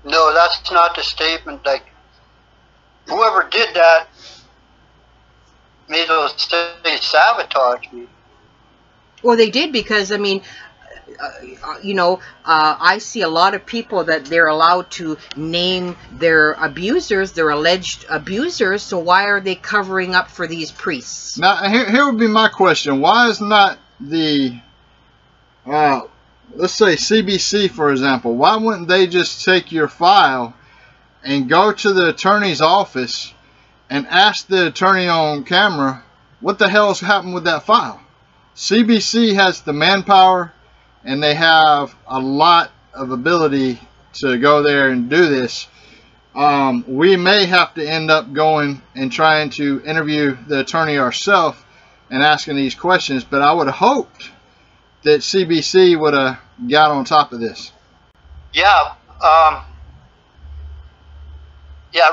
No, that's not the statement. Like, whoever did that made those say sabotage me. Well, they did, because, I mean, I see a lot of people that they're allowed to name their abusers, their alleged abusers, so why are they covering up for these priests? Now, here would be my question. Why is not the, let's say CBC, for example, why wouldn't they just take your file and go to the attorney's office and ask the attorney on camera, what the hell's happened with that file? CBC has the manpower, and they have a lot of ability to go there and do this. We may have to end up going and trying to interview the attorney ourselves and asking these questions, but I would have hoped that CBC would have got on top of this. Yeah,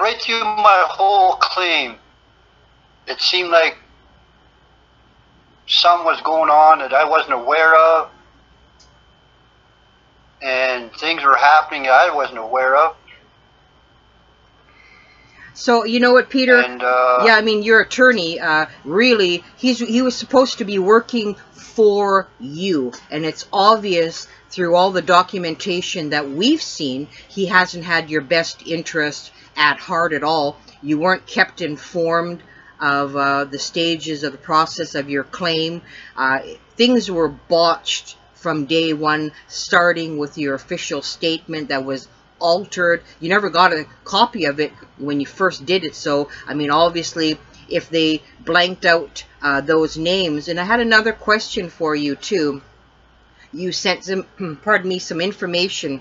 right through my whole claim, it seemed like something was going on that I wasn't aware of, and things were happening that I wasn't aware of. So, you know what, Peter? And, yeah, I mean, your attorney, really, he was supposed to be working for you, and it's obvious through all the documentation that we've seen, he hasn't had your best interest at heart at all. You weren't kept informed of the stages of the process of your claim. Things were botched from day one, starting with your official statement that was altered. You never got a copy of it when you first did it. So, I mean, obviously, if they blanked out those names. And I had another question for you, too. You sent some, pardon me, some information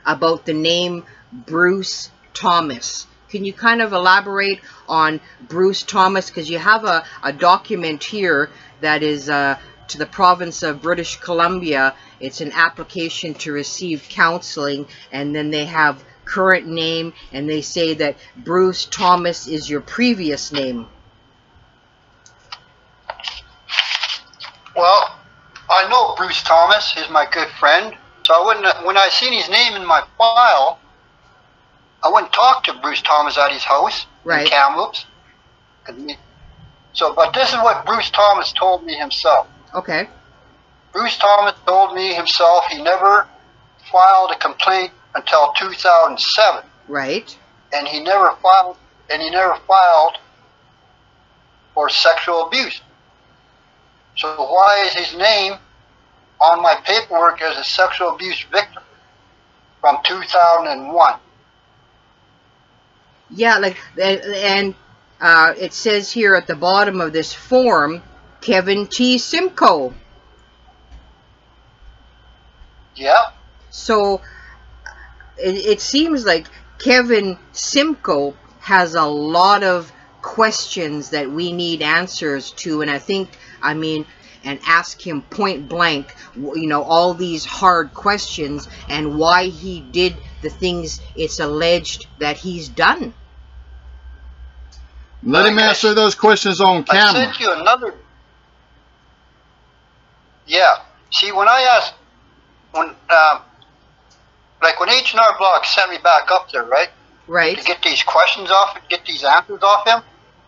about the name Bruce Thomas. Can you kind of elaborate on Bruce Thomas? Because you have a document here that is to the province of British Columbia. It's an application to receive counseling, and then they have current name, and they say that Bruce Thomas is your previous name. Well, I know Bruce Thomas is my good friend, so I wouldn't, when I seen his name in my file, I wouldn't talk to Bruce Thomas at his house in Kamloops. So, but this is what Bruce Thomas told me himself. Okay. Bruce Thomas told me himself he never filed a complaint until 2007. Right. And he never filed for sexual abuse. So why is his name on my paperwork as a sexual abuse victim from 2001? Yeah, like, and it says here at the bottom of this form, Kevin T. Simcoe. Yeah. So it seems like Kevin Simcoe has a lot of questions that we need answers to, and I think, I mean, and ask him point blank, you know, all these hard questions and why he did the things it's alleged that he's done. Let him answer those questions on camera. I sent you another. Yeah. See, when I asked, like when H&R Block sent me back up there, right? Right. To get these questions off, get these answers off him,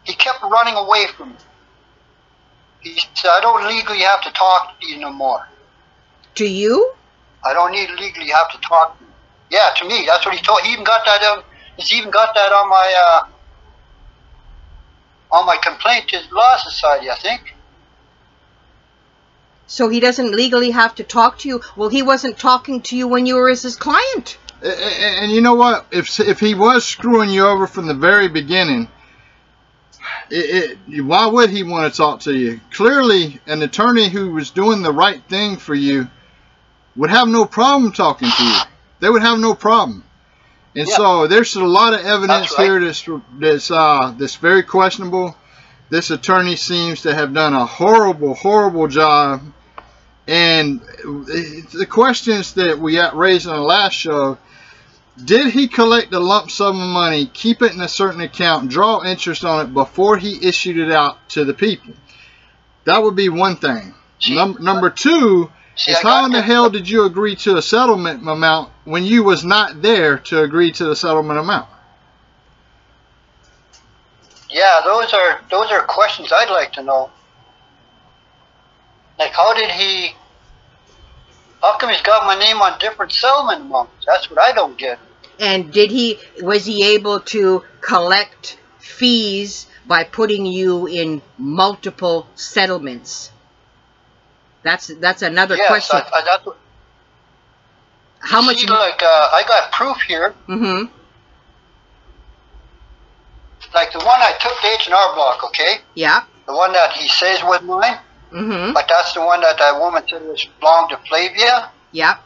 he kept running away from me. He said, I don't legally have to talk to you no more. To you? I don't need legally have to talk to you. Yeah, to me. That's what he told. He even got that. He's even got that on my complaint to the Law Society, I think. So he doesn't legally have to talk to you? Well, he wasn't talking to you when you were his client. And you know what? If he was screwing you over from the very beginning, why would he want to talk to you? Clearly, an attorney who was doing the right thing for you would have no problem talking to you. They would have no problem. And so there's a lot of evidence here that's very questionable. This attorney seems to have done a horrible, horrible job. And the questions that we raised on the last show, did he collect a lump sum of money, keep it in a certain account, draw interest on it before he issued it out to the people? That would be one thing. Number two is, how in the hell did you agree to a settlement amount when you was not there to agree to the settlement amount? Yeah, those are questions I'd like to know. Like, how come he's got my name on different settlement amounts? That's what I don't get. And was he able to collect fees by putting you in multiple settlements? That's another question. That's what, how much? See, like, I got proof here. Mm-hmm. Like the one I took to H&R Block, okay? Yeah. The one that he says was mine. Mm-hmm. But that's the one that woman said was belonged to Flavia. Yeah.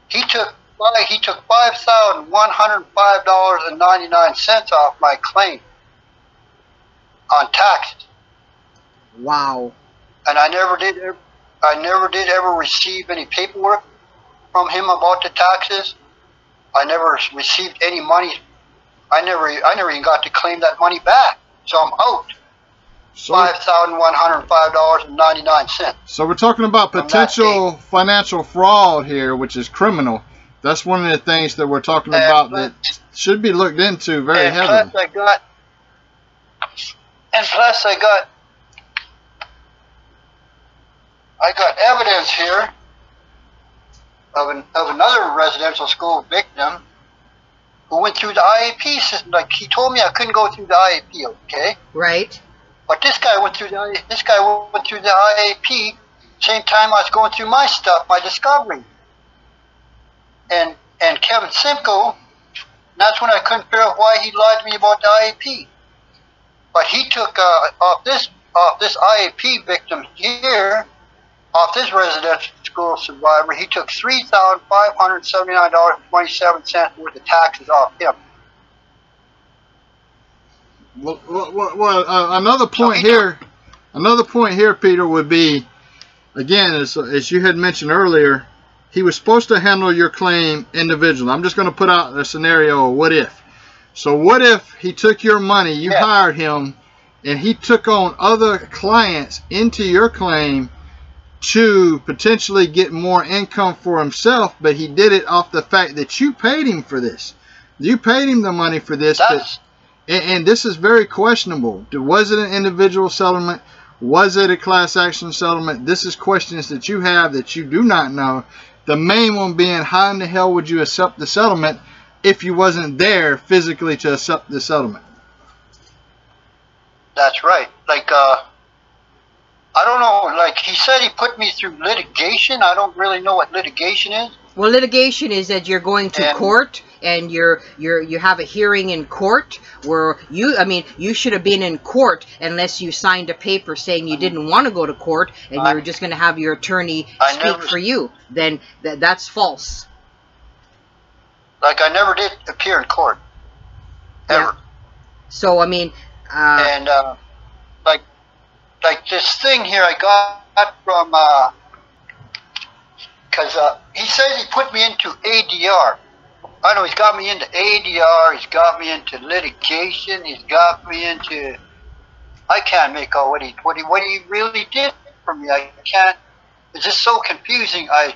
He took $5,105.99 off my claim on taxes. Wow. And I never did ever receive any paperwork from him about the taxes. I never received any money. I never even got to claim that money back. So I'm out. So $5,105.99. So we're talking about potential financial fraud here, which is criminal. That's one of the things that we're talking about that should be looked into very heavily. Plus I got evidence here of another residential school victim who went through the IAP system. Like, he told me I couldn't go through the IAP, okay? Right. But this guy went through the IAP same time I was going through my stuff, my discovery. And Kevin Simcoe, that's when I couldn't figure out why he lied to me about the IAP. But he took off this IAP victim here, off this residential school survivor, he took $3,579.27 worth of taxes off him. Well, another point here, Peter, would be, again, as you had mentioned earlier, he was supposed to handle your claim individually. I'm just going to put out a scenario, what if. So what if he took your money, you hired him, and he took on other clients into your claim to potentially get more income for himself, but he did it off the fact that you paid him for this. You paid him the money for this. And this is very questionable. Was it an individual settlement? Was it a class action settlement? This is questions that you have that you do not know. The main one being, how in the hell would you accept the settlement if you wasn't there physically to accept the settlement? That's right. Like, I don't know. Like, he said he put me through litigation. I don't really know what litigation is. Well, litigation is that you're going to court and you have a hearing in court where you should have been in court unless you signed a paper saying you didn't want to go to court and you were just going to have your attorney speak for you. Then that's false. Like, I never did appear in court. Ever. Yeah. So, I mean... like this thing here I got from... because he says he put me into ADR. I know he's got me into ADR, he's got me into litigation, he's got me into... I can't make out what he really did for me. I can't... it's just so confusing. I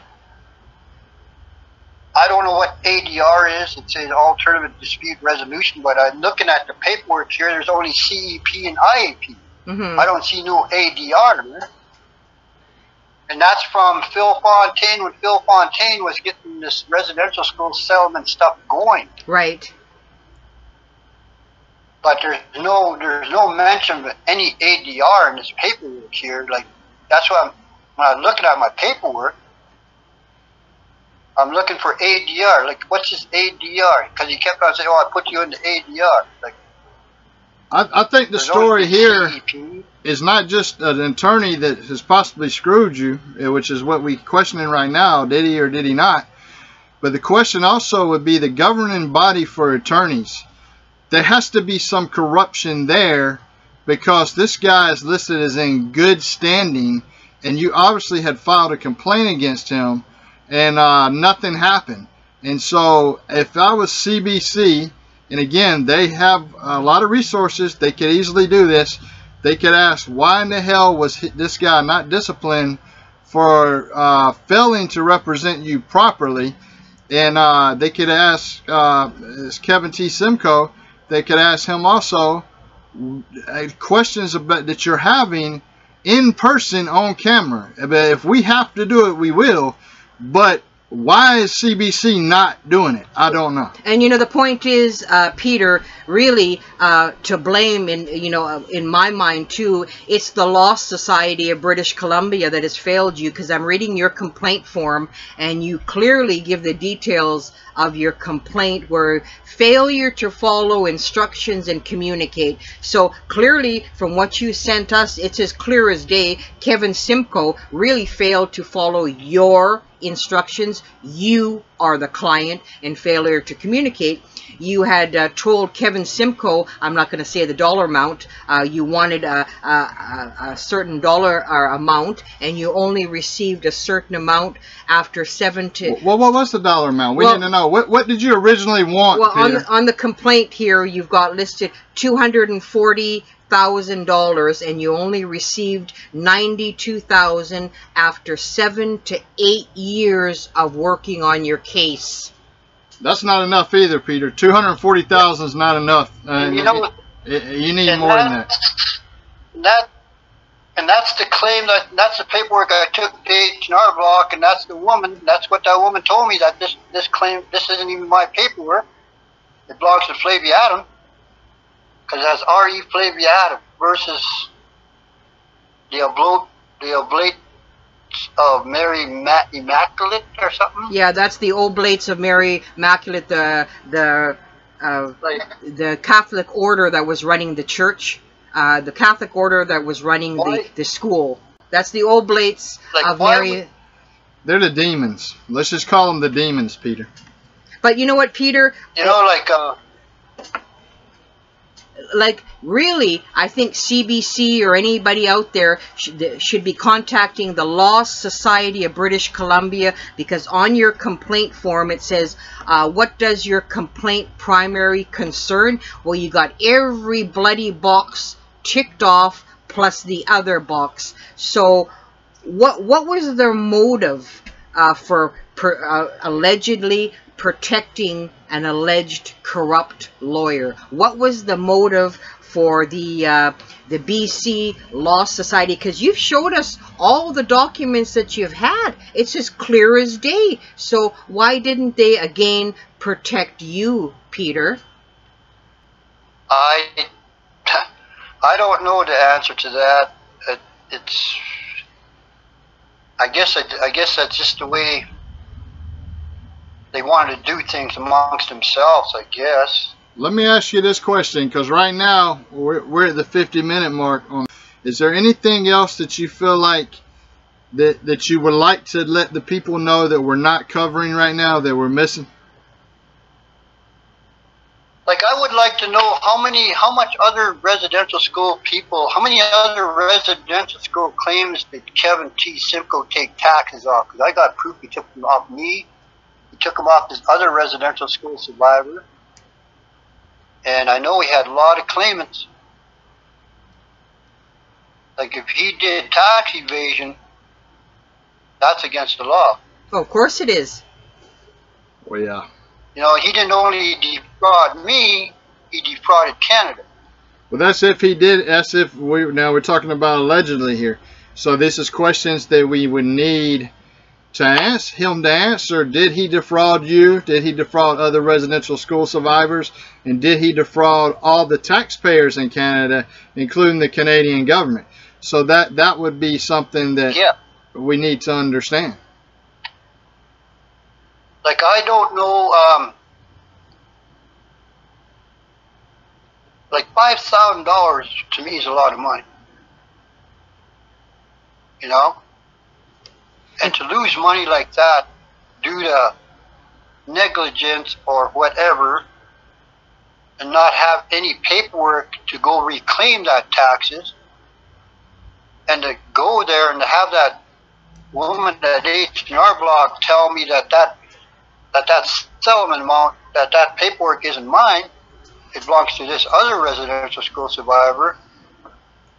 don't know what ADR is. It's an alternative dispute resolution, but I'm looking at the paperwork here. There's only CEP and IAP. I don't see no ADR there. And that's from Phil Fontaine, when Phil Fontaine was getting this residential school settlement stuff going. Right. But there's no mention of any ADR in this paperwork here. Like, that's what when I'm looking at my paperwork, I'm looking for ADR. Like, what's this ADR? Because he kept on saying, "Oh, I put you into ADR." Like, I think the story here is not just an attorney that has possibly screwed you, which is what we're questioning right now, did he or did he not? But the question also would be the governing body for attorneys. There has to be some corruption there, because this guy is listed as in good standing, and you obviously had filed a complaint against him, and nothing happened. And so if I was CBC, and again, they have a lot of resources, they could easily do this. They could ask, why in the hell was this guy not disciplined for failing to represent you properly? And they could ask Kevin T. Simcoe, they could ask him also questions about that you're having in person on camera. If we have to do it, we will. But why is CBC not doing it? I don't know. And the point is, Peter, really to blame, in my mind too, it's the Law Society of British Columbia that has failed you, because I'm reading your complaint form and you clearly give the details of your complaint, where failure to follow instructions and communicate. So clearly from what you sent us, it's as clear as day. Kevin Simcoe really failed to follow your instructions. You are the client, and failure to communicate. You had told Kevin Simcoe, I'm not going to say the dollar amount, you wanted a certain dollar amount, and you only received a certain amount after 7 to... Well, what was the dollar amount? We need to know. What did you originally want, Peter? On the complaint here, you've got listed $240,000, and you only received $92,000 after 7 to 8 years of working on your case. That's not enough either, Peter. $240,000 is not enough. You need more than that. And that's the claim, that's the paperwork I took to H&R Block, and that's the woman. That's what that woman told me, that this claim, this isn't even my paperwork. It belongs to Flavia Adam, because it has R.E. Flavia Adam versus the Oblates of Mary Immaculate or something. Yeah, that's the Oblates of Mary Immaculate, the Catholic order that was running the church, the Catholic order that was running the school. That's the Oblates of Mary. They're the demons. Let's just call them the demons, Peter. But you know what, Peter? Like really, I think CBC or anybody out there should be contacting the Law Society of British Columbia, because on your complaint form it says, what does your complaint primary concern? Well, you got every bloody box ticked off plus the other box. So what was their motive for allegedly protecting an alleged corrupt lawyer? What was the motive for the BC Law Society? Because you've showed us all the documents that you've had. It's as clear as day. So why didn't they again protect you, Peter? I don't know the answer to that. I guess that's just the way they wanted to do things amongst themselves, I guess. Let me ask you this question, because right now we're at the 50-minute mark. Is there anything else that you feel like that you would like to let the people know that we're not covering right now, that we're missing? Like, I would like to know how many other residential school claims did Kevin T. Simcoe take taxes off? Because I got proof he took them off me. He took them off this other residential school survivor. And I know he had a lot of claimants. Like, if he did tax evasion, That's against the law. Oh, of course it is. Well, yeah. You know, he didn't only defraud me, he defrauded Canada. Well, that's if he did. That's if now we're talking about allegedly here. So this is questions that we would need to ask him to answer. Did he defraud you? Did he defraud other residential school survivors? And did he defraud all the taxpayers in Canada, including the Canadian government? So that would be something that we need to understand. Like, I don't know, like $5,000 to me is a lot of money. You know? And to lose money like that due to negligence or whatever, and not have any paperwork to go reclaim that taxes, and to go there and to have that woman at H&R Block tell me that settlement amount, that paperwork isn't mine, it belongs to this other residential school survivor.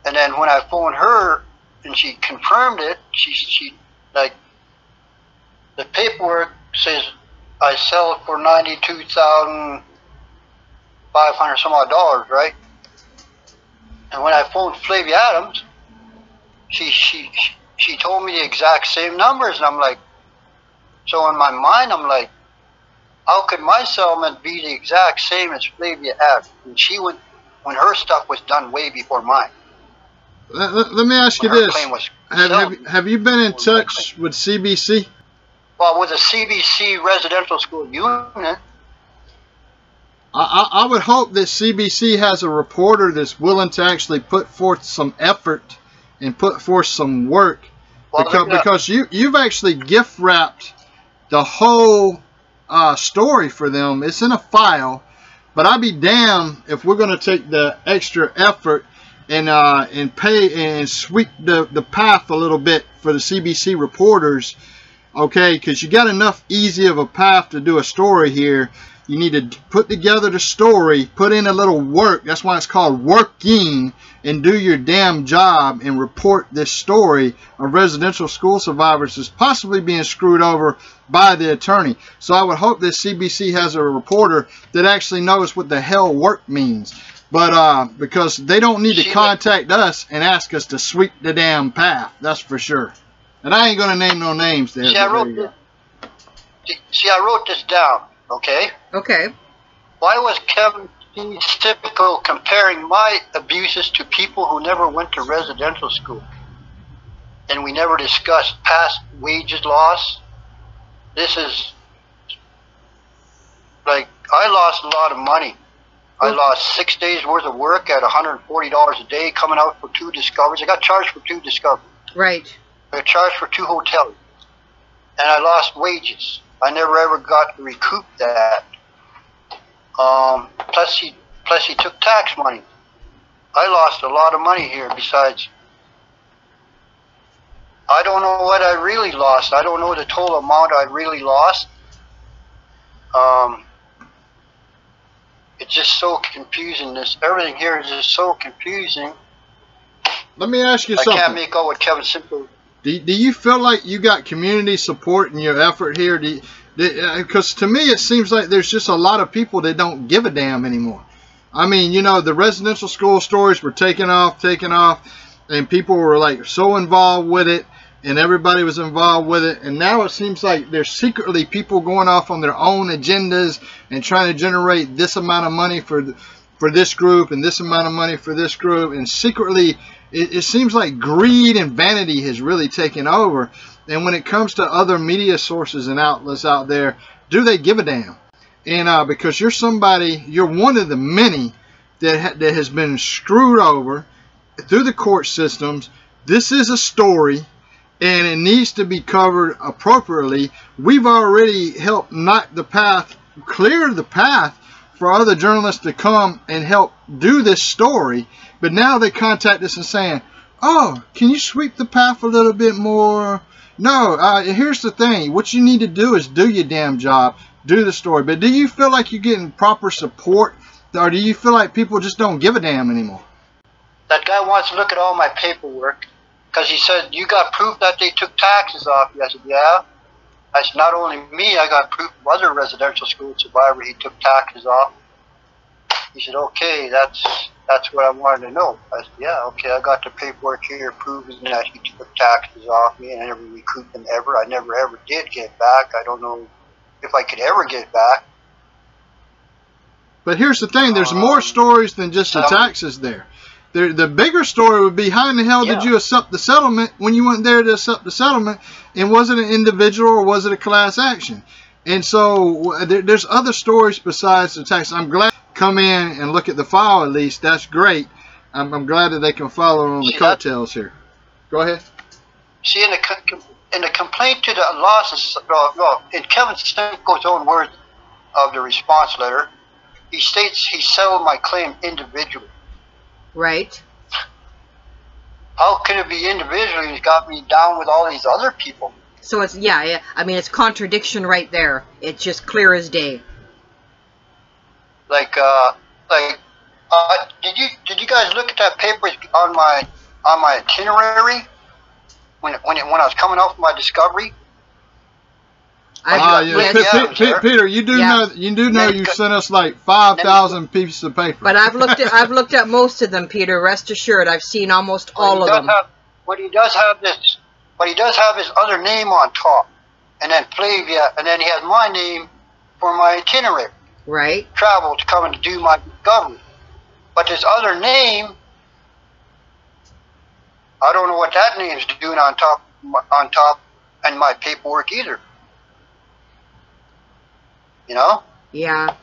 And then when I phoned her and she confirmed it, she like, the paperwork says I sell it for $92,500 some odd dollars, right? And when I phoned Flavia Adams, she told me the exact same numbers, and I'm like, so in my mind, I'm like, how could my settlement be the exact same as Flavia Adams? And she would, when her stuff was done way before mine. Let me ask you this: have you been in touch with CBC? Well, with the CBC Residential School Unit. I would hope that CBC has a reporter that's willing to actually put forth some effort and put forth some work, because you've actually gift wrapped the whole story for them. It's in a file, but I'd be damned if we're going to take the extra effort and pay and sweep the path a little bit for the CBC reporters. Okay, because you got enough easy of a path to do a story here. You need to put together the story, put in a little work. That's why it's called working, and do your damn job and report this story of residential school survivors as possibly being screwed over by the attorney. So I would hope that CBC has a reporter that actually knows what the hell work means. But because they don't need to contact us and ask us to sweep the damn path. That's for sure. And I ain't going to name no names there. See, I wrote this down, okay? Okay. Why was Kevin typical comparing my abuses to people who never went to residential school? And we never discussed past wages loss. This is, like, I lost a lot of money. I lost 6 days worth of work at $140 a day coming out for 2 discoveries. I got charged for 2 discoveries. Right. I got charged for 2 hotels. And I lost wages. I never ever got to recoup that. Plus he took tax money. I lost a lot of money here. Besides, I don't know what I really lost. I don't know the total amount I really lost. It's just so confusing. Everything here is just so confusing. Let me ask you something. I can't make out what Kevin Simple. Do you feel like you got community support in your effort here? Because to me it seems like there's just a lot of people that don't give a damn anymore. I mean, you know, the residential school stories were taking off, and people were like so involved with it, and everybody was involved with it. And now it seems like there's secretly people going off on their own agendas and trying to generate this amount of money for this group and this amount of money for this group, and secretly it seems like greed and vanity has really taken over. And when it comes to other media sources and outlets out there, do they give a damn? And because you're one of the many that has been screwed over through the court systems. This is a story, and it needs to be covered appropriately. We've already helped clear the path for other journalists to come and help do this story. But now they contact us and saying, oh, can you sweep the path a little bit more? No, here's the thing. What you need to do is do your damn job, do the story. But do you feel like you're getting proper support, or do you feel like people just don't give a damn anymore? That guy wants to look at all my paperwork, because he said, you got proof that they took taxes off you? I said, yeah. I said, not only me, I got proof of other residential school survivor he took taxes off. He said, okay, that's what I wanted to know. I said, yeah, okay, I got the paperwork here proving that he took taxes off me, and I never recouped them ever. I never ever did get back. I don't know if I could ever get back. But here's the thing, there's more stories than just the taxes there. The bigger story would be, how in the hell did you accept the settlement when you went there to accept the settlement? And was it an individual or was it a class action? And so there's other stories besides the tax. I'm glad you come in and look at the file at least. That's great. I'm glad that they can follow on the coattails here. Go ahead. See, in the complaint to the losses, well, in Kevin Stemko's own words of the response letter, he states he settled my claim individually. Right. How can it be individually? He's got me down with all these other people. So it's, yeah, I mean, it's contradiction right there. It's just clear as day. Did you guys look at that paper on my itinerary when I was coming off my discovery? Peter, you do know you sent us like 5,000 pieces of paper. But I've looked at most of them, Peter. Rest assured, I've seen almost all of them. But he does have his other name on top, and then Flavia, and then he has my name for my itinerary. Right. Travel to come and do my discovery. But this other name, I don't know what that name's doing on top and my paperwork either. You know? Yeah.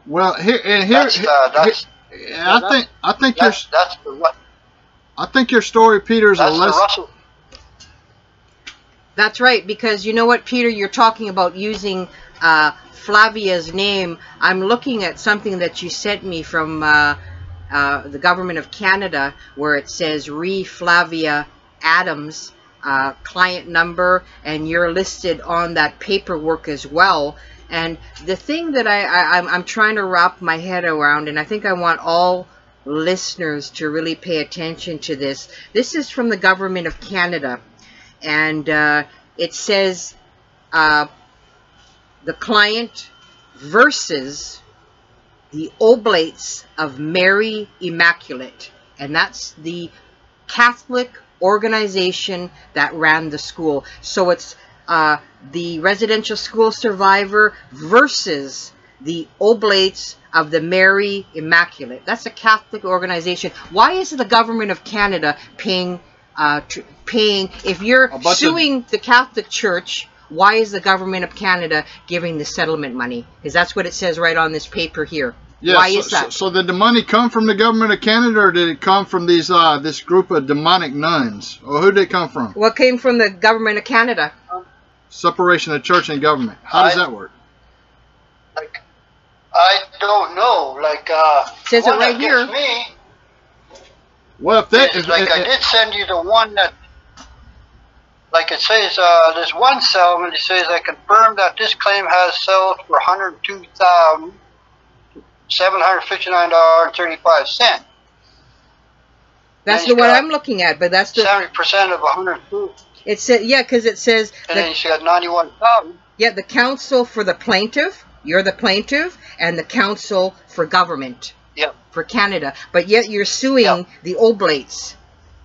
Well, I think your story, Peter, is a lesson. That's right, because you know what, Peter, you're talking about using Flavia's name. I'm looking at something that you sent me from the government of Canada, where it says Re Flavia Adams, client number, and you're listed on that paperwork as well. And the thing that I'm trying to wrap my head around, and I think I want all listeners to really pay attention to this. This is from the government of Canada, and it says the client versus the Oblates of Mary Immaculate, and that's the Catholic organization that ran the school. So it's the residential school survivor versus the Oblates of the Mary Immaculate. That's a Catholic organization. Why is the government of Canada paying, if you're suing the Catholic Church, why is the government of Canada giving the settlement money? Because that's what it says right on this paper here. Yeah, why is that? So did the money come from the government of Canada, or did it come from these this group of demonic nuns? Or who did it come from? Well, it came from the government of Canada. Separation of church and government. How does that work? I don't know. It says it right here. Well, if I did send you the one that, like it says, there's one settlement. It says, I confirm that this claim has settled for $102,759.35. That's the one I'm looking at, but that's the 70% of 102. It says, yeah, because it says. And then you got 91,000. Yeah, the counsel for the plaintiff. You're the plaintiff, and the counsel for government. Yep. For Canada, but yet you're suing the Oblates,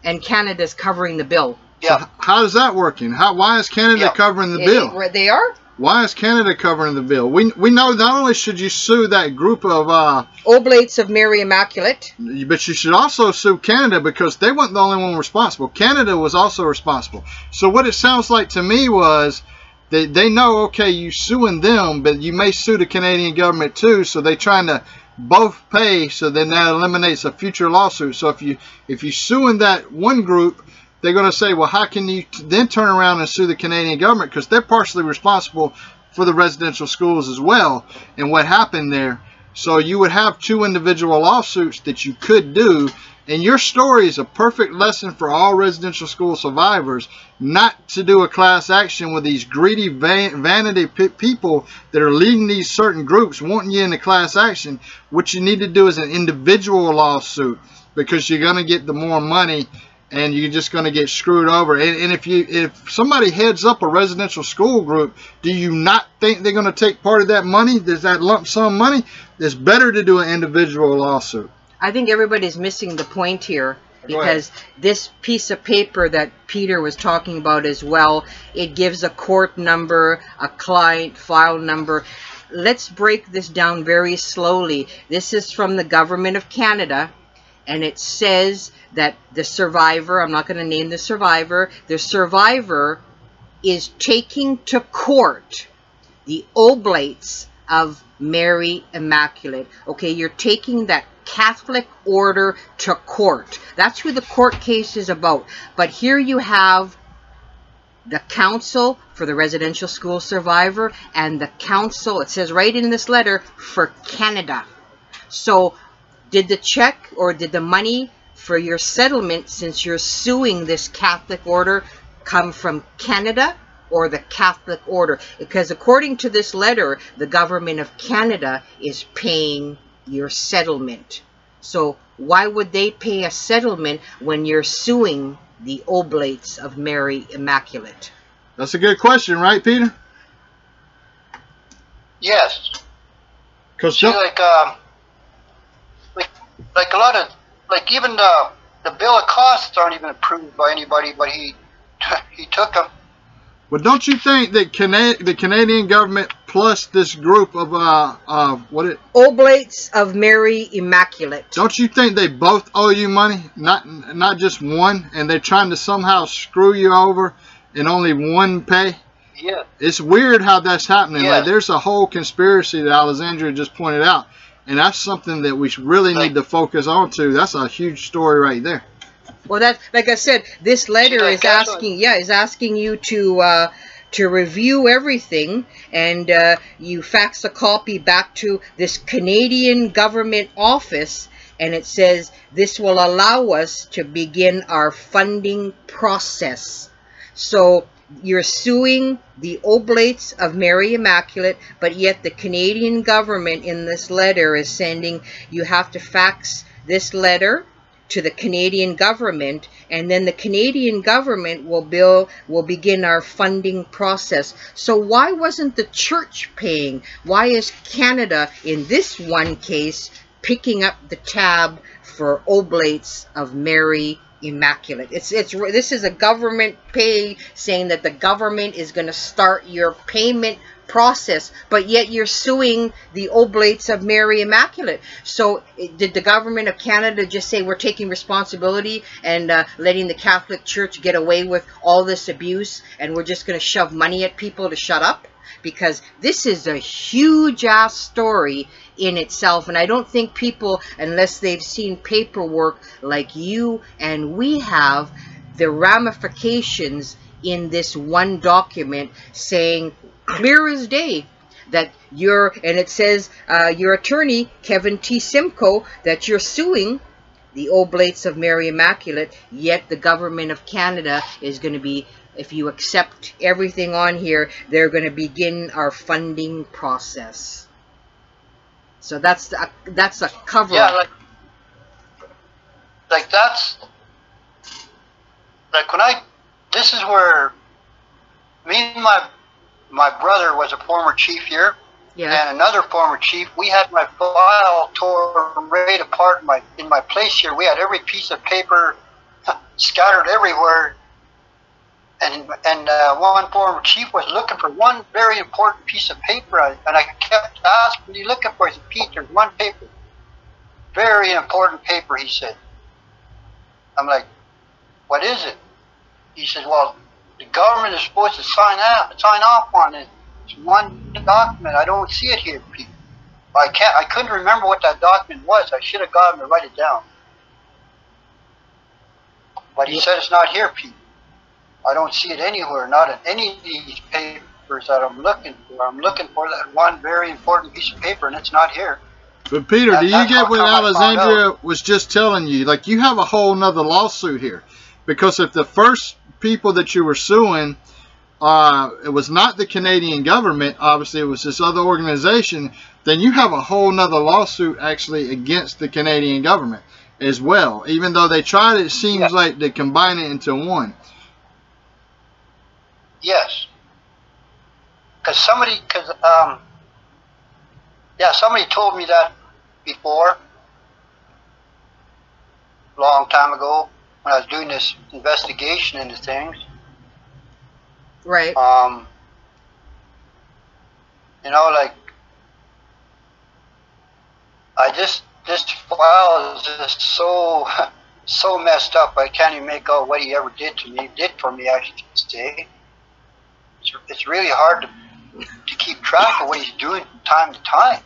and Canada's covering the bill. Yeah. So how is that working? Why is Canada covering the bill? They are. Why is Canada covering the bill? We know not only should you sue that group of Oblates of Mary Immaculate, but you should also sue Canada, because they weren't the only one responsible. Canada was also responsible. So what it sounds like to me was they know, okay, you suing them, but you may sue the Canadian government too. So they're trying to both pay, so then that eliminates a future lawsuit. So if you suing that one group, they're going to say, well, how can you then turn around and sue the Canadian government, because they're partially responsible for the residential schools as well and what happened there. So you would have two individual lawsuits that you could do. And your story is a perfect lesson for all residential school survivors, not to do a class action with these greedy vanity people that are leading these certain groups wanting you in a class action. What you need to do is an individual lawsuit, because you're going to get the more money and you're just going to get screwed over. And if somebody heads up a residential school group, do you not think they're going to take part of that money? There's that lump sum money. It's better to do an individual lawsuit. I think everybody's missing the point here, because this piece of paper that Peter was talking about as well, it gives a court number, a client file number. Let's break this down very slowly. This is from the Government of Canada, and it says that the survivor, I'm not going to name the survivor is taking to court the Oblates of Mary Immaculate. Okay, you're taking that Catholic order to court. That's who the court case is about. But here you have the counsel for the residential school survivor and the counsel, it says right in this letter, for Canada. So did the check or did the money for your settlement, since you're suing this Catholic order, come from Canada or the Catholic order? Because according to this letter, the Government of Canada is paying your settlement. So why would they pay a settlement when you're suing the Oblates of Mary Immaculate? That's a good question, right, Peter? Yes. Because like a lot of, like even the bill of costs aren't even approved by anybody, but he took them. Well, don't you think that the Canadian government plus this group of Oblates of Mary Immaculate? Don't you think they both owe you money, not just one, and they're trying to somehow screw you over and only one pay? Yeah. It's weird how that's happening. Yeah. Like, there's a whole conspiracy that Alexandria just pointed out, and that's something that we really need to focus on too. That's a huge story right there. Well, that, like I said, this letter is asking you to review everything, and you fax a copy back to this Canadian government office, and it says this will allow us to begin our funding process. So you're suing the Oblates of Mary Immaculate, but yet the Canadian government in this letter is sending you have to fax this letter to the Canadian government, and then the Canadian government will begin our funding process. So why wasn't the church paying? Why is Canada in this one case picking up the tab for Oblates of Mary Immaculate? This is a government pay, saying that the government is going to start your payment process, but yet you're suing the Oblates of Mary Immaculate. So did the government of Canada just say we're taking responsibility and letting the Catholic Church get away with all this abuse, and we're just going to shove money at people to shut up? Because this is a huge ass story in itself, and I don't think people, unless they've seen paperwork like you and we have, the ramifications in this one document saying clear as day that and it says your attorney, Kevin T. Simcoe, that you're suing the Oblates of Mary Immaculate, yet the government of Canada is going to be, if you accept everything on here, they're going to begin our funding process. So that's a cover. Yeah, like that's like this is where me and my brother was a former chief here, and another former chief. We had my file torn right apart in my place here. We had every piece of paper scattered everywhere, and one former chief was looking for one very important piece of paper, and I kept asking, "What are you looking for?" He said, "Pete, there's one paper, very important paper," he said. I'm like, "What is it?" He said, "Well, the government is supposed to sign off on it. It's one document. I don't see it here, Pete. I couldn't remember what that document was. I should have got him to write it down. But he said it's not here, Pete. I don't see it anywhere, not in any of these papers that I'm looking for. I'm looking for that one very important piece of paper, and it's not here." But Peter, do you get what Alexandria was just telling you? Like, you have a whole nother lawsuit here. Because if the first people that you were suing, it was not the Canadian government, obviously it was this other organization, then you have a whole nother lawsuit actually against the Canadian government. as well. Even though they tried, it seems Yes. like they combine it into one. Yes. Because somebody told me that before, a long time ago, when I was doing this investigation into things. Right. You know, like, this file is just so so messed up. I can't even make out what he ever did for me, I should say. It's really hard to keep track of what he's doing from time to time.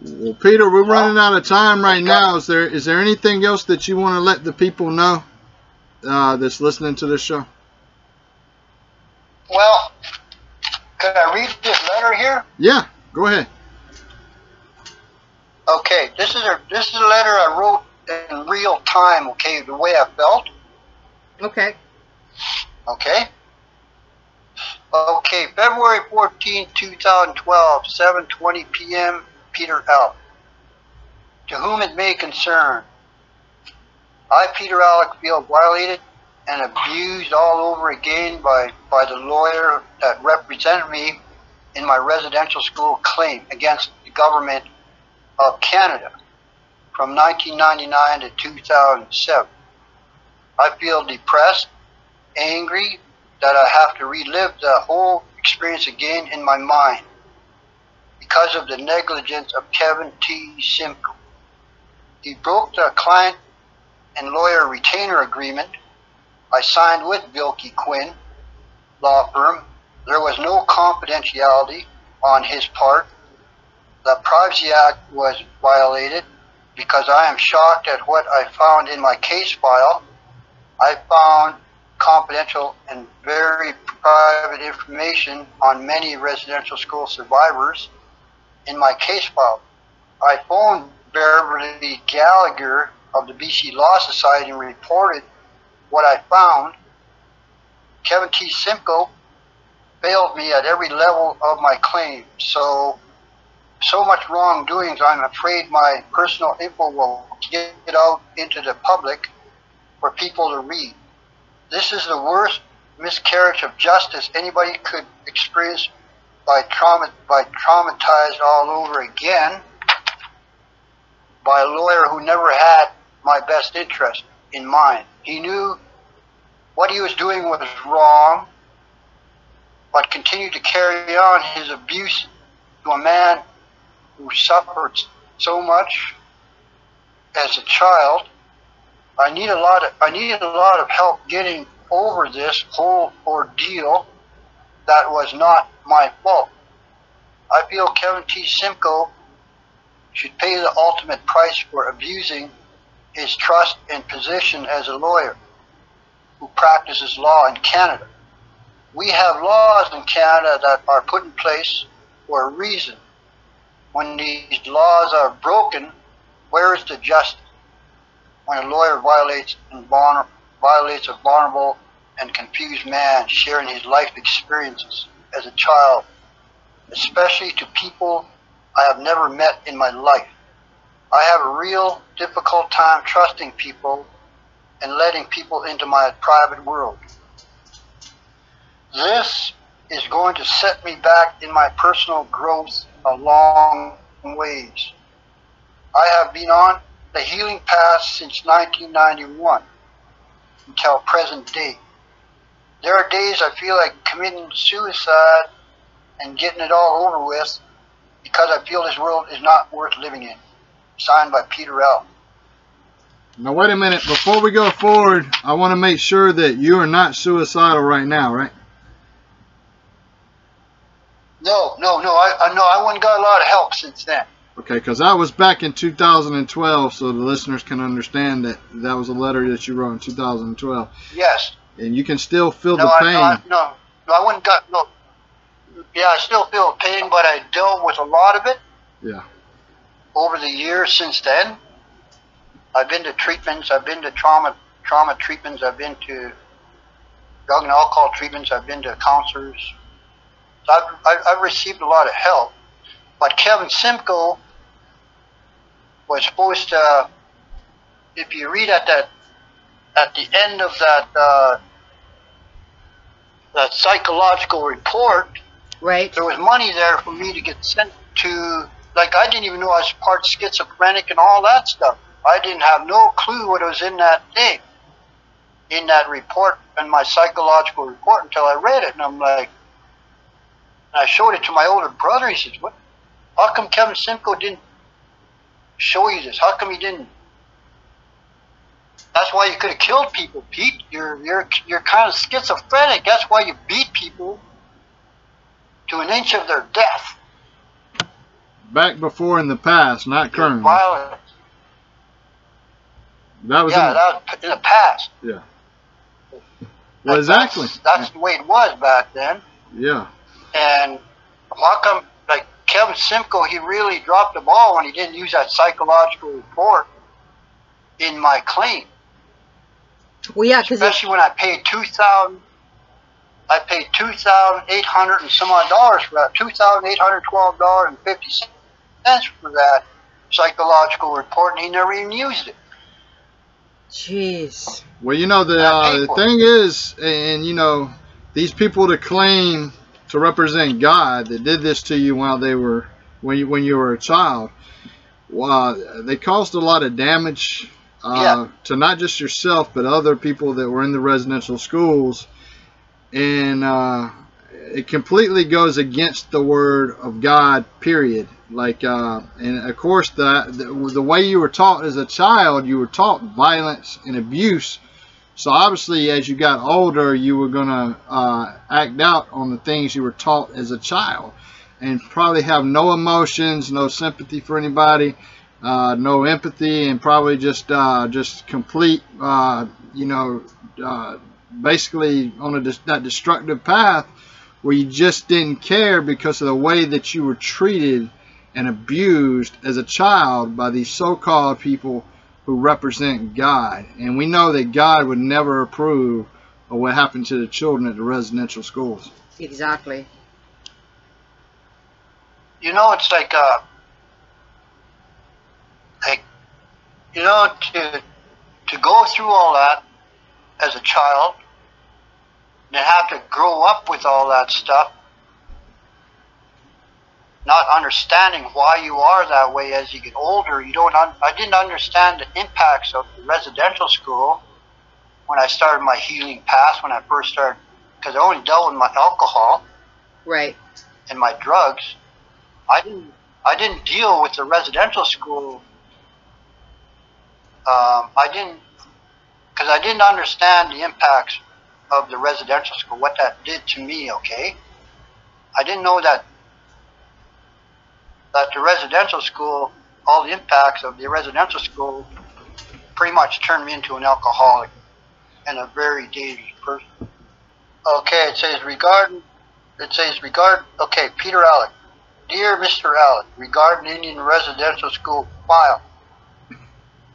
Well, Peter, we're running out of time right now. Is there anything else that you want to let the people know that's listening to this show? Well, could I read this letter here? Yeah, go ahead. Okay, this is a letter I wrote in real time. Okay, the way I felt. Okay. Okay. Okay, February 14, 2012, 7:20 p.m. Peter Aleck. To whom it may concern, I, Peter Aleck, feel violated and abused all over again by the lawyer that represented me in my residential school claim against the government of Canada from 1999 to 2007. I feel depressed, angry, that I have to relive the whole experience again in my mind because of the negligence of Kevin T. Simcoe. He broke the client and lawyer retainer agreement I signed with Vilke Quinn law firm. There was no confidentiality on his part. The Privacy Act was violated because I am shocked at what I found in my case file. I found confidential and very private information on many residential school survivors in my case file. I phoned Beverly Gallagher of the BC Law Society and reported what I found. Kevin T. Simcoe failed me at every level of my claim. So much wrongdoings, I'm afraid my personal info will get out into the public for people to read. This is the worst miscarriage of justice anybody could experience by traumatized all over again by a lawyer who never had my best interest in mind. He knew what he was doing was wrong, but continued to carry on his abuse to a man who suffered so much as a child. I needed a lot of help getting over this whole ordeal that was not my fault. I feel Kevin T. Simcoe should pay the ultimate price for abusing his trust and position as a lawyer who practices law in Canada. We have laws in Canada that are put in place for a reason. When these laws are broken, where is the justice? When a lawyer violates a vulnerable and confused man sharing his life experiences as a child, especially to people I have never met in my life. I have a real difficult time trusting people and letting people into my private world. This is going to set me back in my personal growth a long ways. I have been on the healing path since 1991 until present day. There are days I feel like committing suicide and getting it all over with because I feel this world is not worth living in. Signed by Peter Aleck. Now wait a minute. Before we go forward, I want to make sure that you are not suicidal right now, right? No. I went and got a lot of help since then. Okay, because I was back in 2012, so the listeners can understand that that was a letter that you wrote in 2012. Yes. And you can still feel the pain. I went and got, no. Yeah, I still feel pain, but I dealt with a lot of it. Yeah. Over the years since then. I've been to treatments, I've been to trauma treatments, I've been to drug and alcohol treatments, I've been to counselors. So I've received a lot of help. But Kevin Simcoe was supposed to if you read at the end of that that psychological report, Right. there was money there for me to get sent to. Like, I didn't even know I was part schizophrenic and all that stuff. I didn't have no clue what was in that thing, in that report, in my psychological report, until I read it. And I'm like, and I showed it to my older brother. He says, "What? How come Kevin Simcoe didn't show you this? How come he didn't?" That's why you could have killed people, Pete. You're kind of schizophrenic. That's why you beat people to an inch of their death. Back before in the past, not currently. Violence. That was Yeah, that was in the past. yeah. Well, exactly. That's the way it was back then. Yeah. And how come, like, Kevin Simcoe, he really dropped the ball when he didn't use that psychological report in my claim. Well, yeah, because Especially when I paid $2,800 and some odd dollars for that, $2,812.50 for that psychological report, and he never even used it. jeez. Well, you know, the thing is, and you know, these people that claim to represent God that did this to you while they were when you were a child, they caused a lot of damage to not just yourself but other people that were in the residential schools, and it completely goes against the word of God, period. Like, and of course, the way you were taught as a child, you were taught violence and abuse. So obviously, as you got older, you were gonna act out on the things you were taught as a child, and probably have no emotions, no sympathy for anybody, no empathy, and probably just complete, basically on that destructive path where you just didn't care because of the way that you were treated and abused as a child by these so-called people who represent God. And we know that God would never approve of what happened to the children at the residential schools. Exactly. You know, it's like you know, to go through all that as a child, and have to grow up with all that stuff, not understanding why you are that way as you get older. I didn't understand the impacts of the residential school when I started my healing path, when I first started, because I only dealt with my alcohol Right. and my drugs. I didn't deal with the residential school. Because I didn't understand the impacts of the residential school, what that did to me, okay? I didn't know that the residential school, all the impacts of the residential school pretty much turned me into an alcoholic and a very dangerous person. Okay, it says okay, Peter Aleck. Dear Mr. Aleck, regarding Indian residential school file.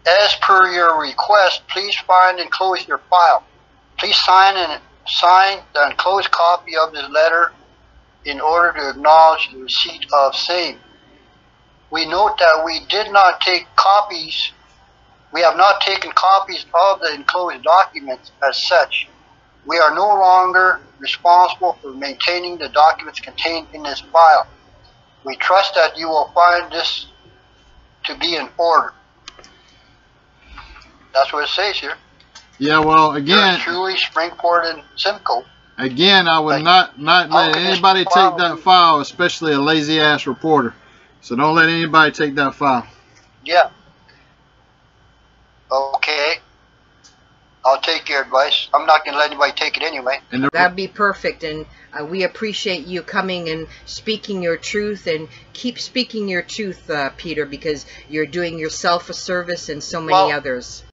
As per your request, please find and close your file. Please sign the enclosed copy of this letter in order to acknowledge the receipt of same. We note that we have not taken copies of the enclosed documents as such. We are no longer responsible for maintaining the documents contained in this file. We trust that you will find this to be in order. That's what it says here. Yeah, well, again, Yours truly, Springport and Simcoe. Again, I would not let anybody take that file, especially a lazy ass reporter. So don't let anybody take that file. Yeah. Okay. I'll take your advice. I'm not going to let anybody take it anyway. That'd be perfect, and we appreciate you coming and speaking your truth, and keep speaking your truth, Peter, because you're doing yourself a service and so many others.